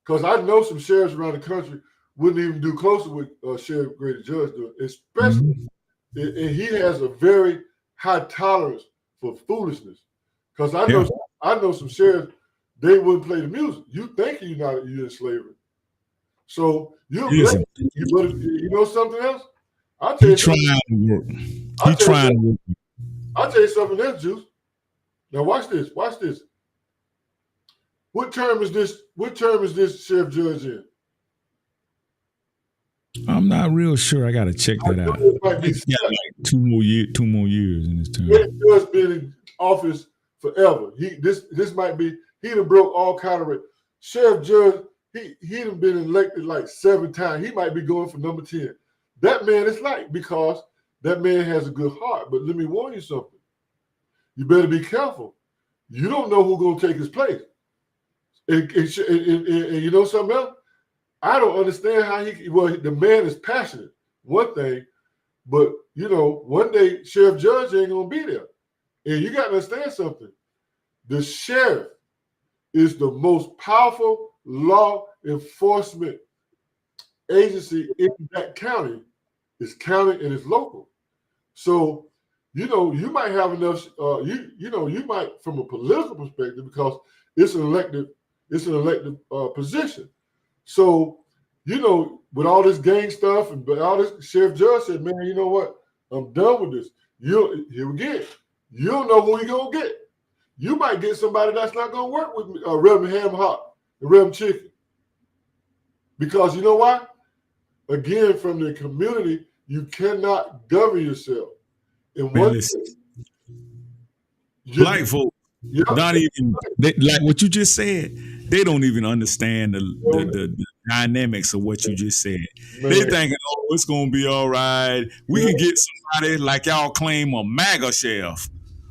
Because I know some sheriffs around the country wouldn't even do closer with Sheriff Grady Judge doing, especially, and he has a very high tolerance for foolishness. Because I know some sheriffs, they wouldn't play the music. You think you're in slavery. So you know something else? I'll tell you something. I'll tell you something else, Juice. Now watch this. What term is this Sheriff Judge in? I'm not real sure. I gotta check that out. He's got like 2 more years in this term. He has been in office forever. This might be, he done broke all kind of Sheriff Judge, he done been elected like 7 times. He might be going for number 10. That man is because that man has a good heart. But let me warn you something. You better be careful. You don't know who's going to take his place. And you know something else? I don't understand how the man is passionate, one thing, but, one day Sheriff Judge ain't going to be there. And you got to understand something. The sheriff is the most powerful law enforcement agency in that county. It's county and it's local. So, you might have enough, you might, from a political perspective, because it's an elected position. So, with all this gang stuff and all this, Sheriff Judge said, man, you know what? I'm done with this. Here we get. You don't know who you're going to get. You might get somebody that's not going to work with me, Reverend Ham Hock and Reverend Chicken. Because you know why? Again, from the community, you cannot govern yourself. In one black folks, not even, like what you just said, they don't even understand the dynamics of what you just said. Man. They thinking, it's going to be all right. We can get somebody like y'all claim a MAGA sheriff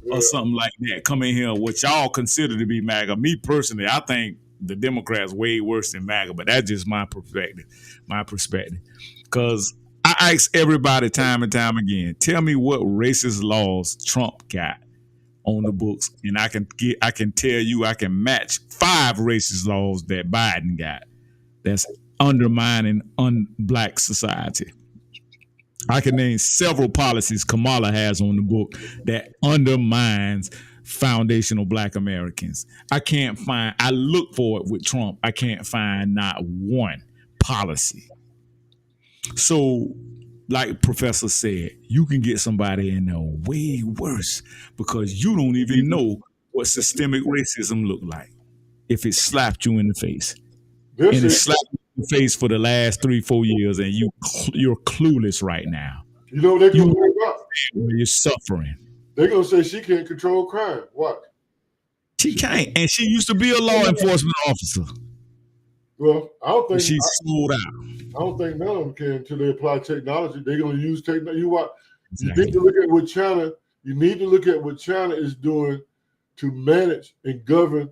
or something like that come in here, what y'all consider to be MAGA. Me personally, I think the Democrats way worse than MAGA, but that's just my perspective. Because I ask everybody time and time again, tell me what racist laws Trump got on the books, and I can tell you I can match 5 racist laws that Biden got that's undermining black society. I can name several policies Kamala has on the book that undermines foundational black Americans. I look for it with Trump. I can't find not one policy. So, like Professor said, you can get somebody in there way worse because you don't even know what systemic racism look like if it slapped you in the face. And it slapped you in the face for the last 3-4 years, and you're clueless right now. You know what they're going to bring up? You're suffering. They're going to say she can't control crime. What? She can't, and she used to be a law enforcement officer. Well, I don't think she's sold out. I don't think none of them can until they apply technology. They're going to use technology. You need to look at what China. You need to look at what China is doing to manage and govern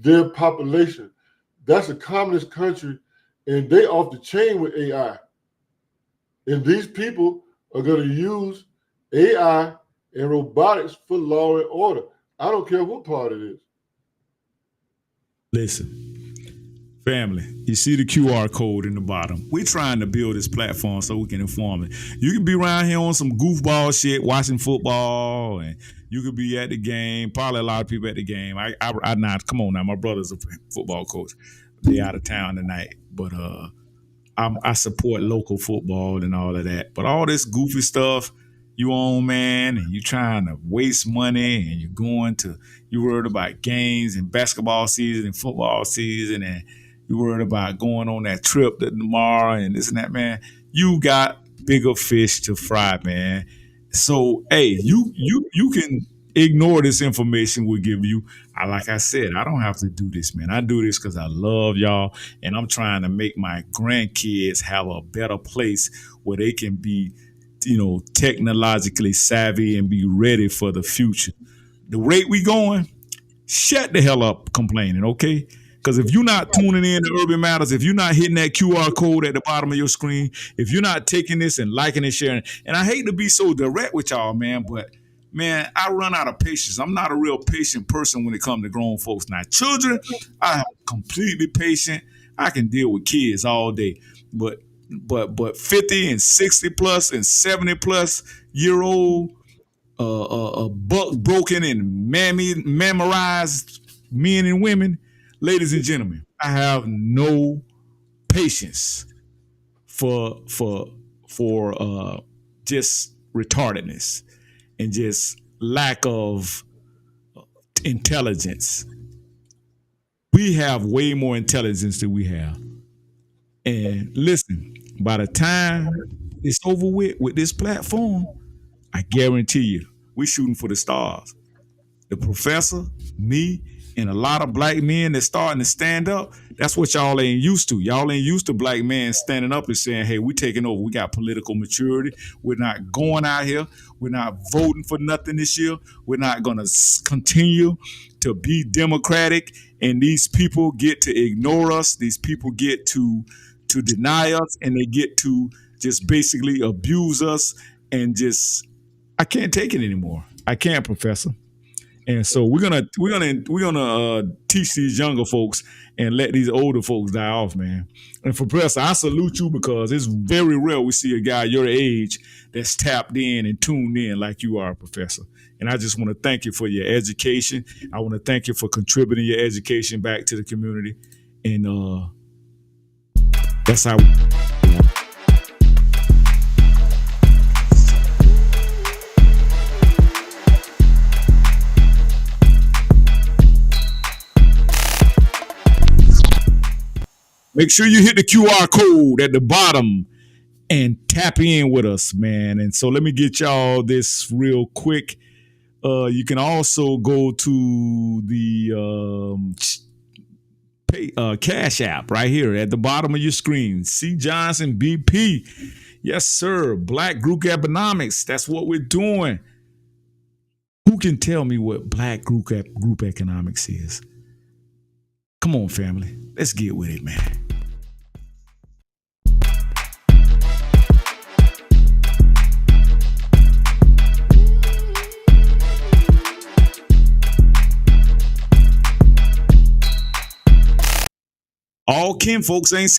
their population. That's a communist country, and they off the chain with AI. And these people are going to use AI and robotics for law and order. I don't care what part it is. Listen, family, you see the QR code in the bottom. We're trying to build this platform so we can inform it. You can be around here on some goofball shit, watching football, and you could be at the game. Probably a lot of people at the game. I not come on now. My brother's a football coach. They out of town tonight, but I support local football and all of that. But all this goofy stuff you own, man, and you trying to waste money, and you worried about games and basketball season and football season, and you worried about going on that trip tomorrow and this and that, man. You got bigger fish to fry, man. So, hey, you can ignore this information we give you. Like I said, I don't have to do this, man. I do this because I love y'all, and I'm trying to make my grandkids have a better place where they can be, technologically savvy and be ready for the future. The rate we going, shut the hell up complaining, okay? Because if you're not tuning in to Urban Matters, if you're not hitting that QR code at the bottom of your screen, if you're not taking this and liking and sharing, and I hate to be so direct with y'all, man, but man, I run out of patience. I'm not a real patient person when it comes to grown folks. Now, children, I'm completely patient. I can deal with kids all day, but 50 and 60 plus and 70 plus year old buck broken and memorized men and women, ladies and gentlemen, I have no patience for just retardedness and just lack of intelligence. We have way more intelligence than we have. And listen, by the time it's over with this platform, I guarantee you, we're shooting for the stars. The professor, me, and a lot of black men that's starting to stand up. That's what y'all ain't used to. Y'all ain't used to black men standing up and saying, hey, we taking over. We got political maturity. We're not going out here. We're not voting for nothing this year. We're not going to continue to be democratic. And these people get to ignore us. These people get to deny us, and they get to just basically abuse us and just, I can't take it anymore. I can't, Professor. And so we're gonna teach these younger folks and let these older folks die off, man. And for Professor, I salute you because it's very rare we see a guy your age that's tapped in and tuned in like you are, Professor. And I just want to thank you for your education. I want to thank you for contributing your education back to the community. And that's how. Make sure you hit the QR code at the bottom and tap in with us, man. And so let me get y'all this real quick. You can also go to the Cash App right here at the bottom of your screen. C. Johnson BP. Yes, sir. Black Group Economics. That's what we're doing. Who can tell me what Black Group Economics is? Come on, family. Let's get with it, man. All kin folks ain't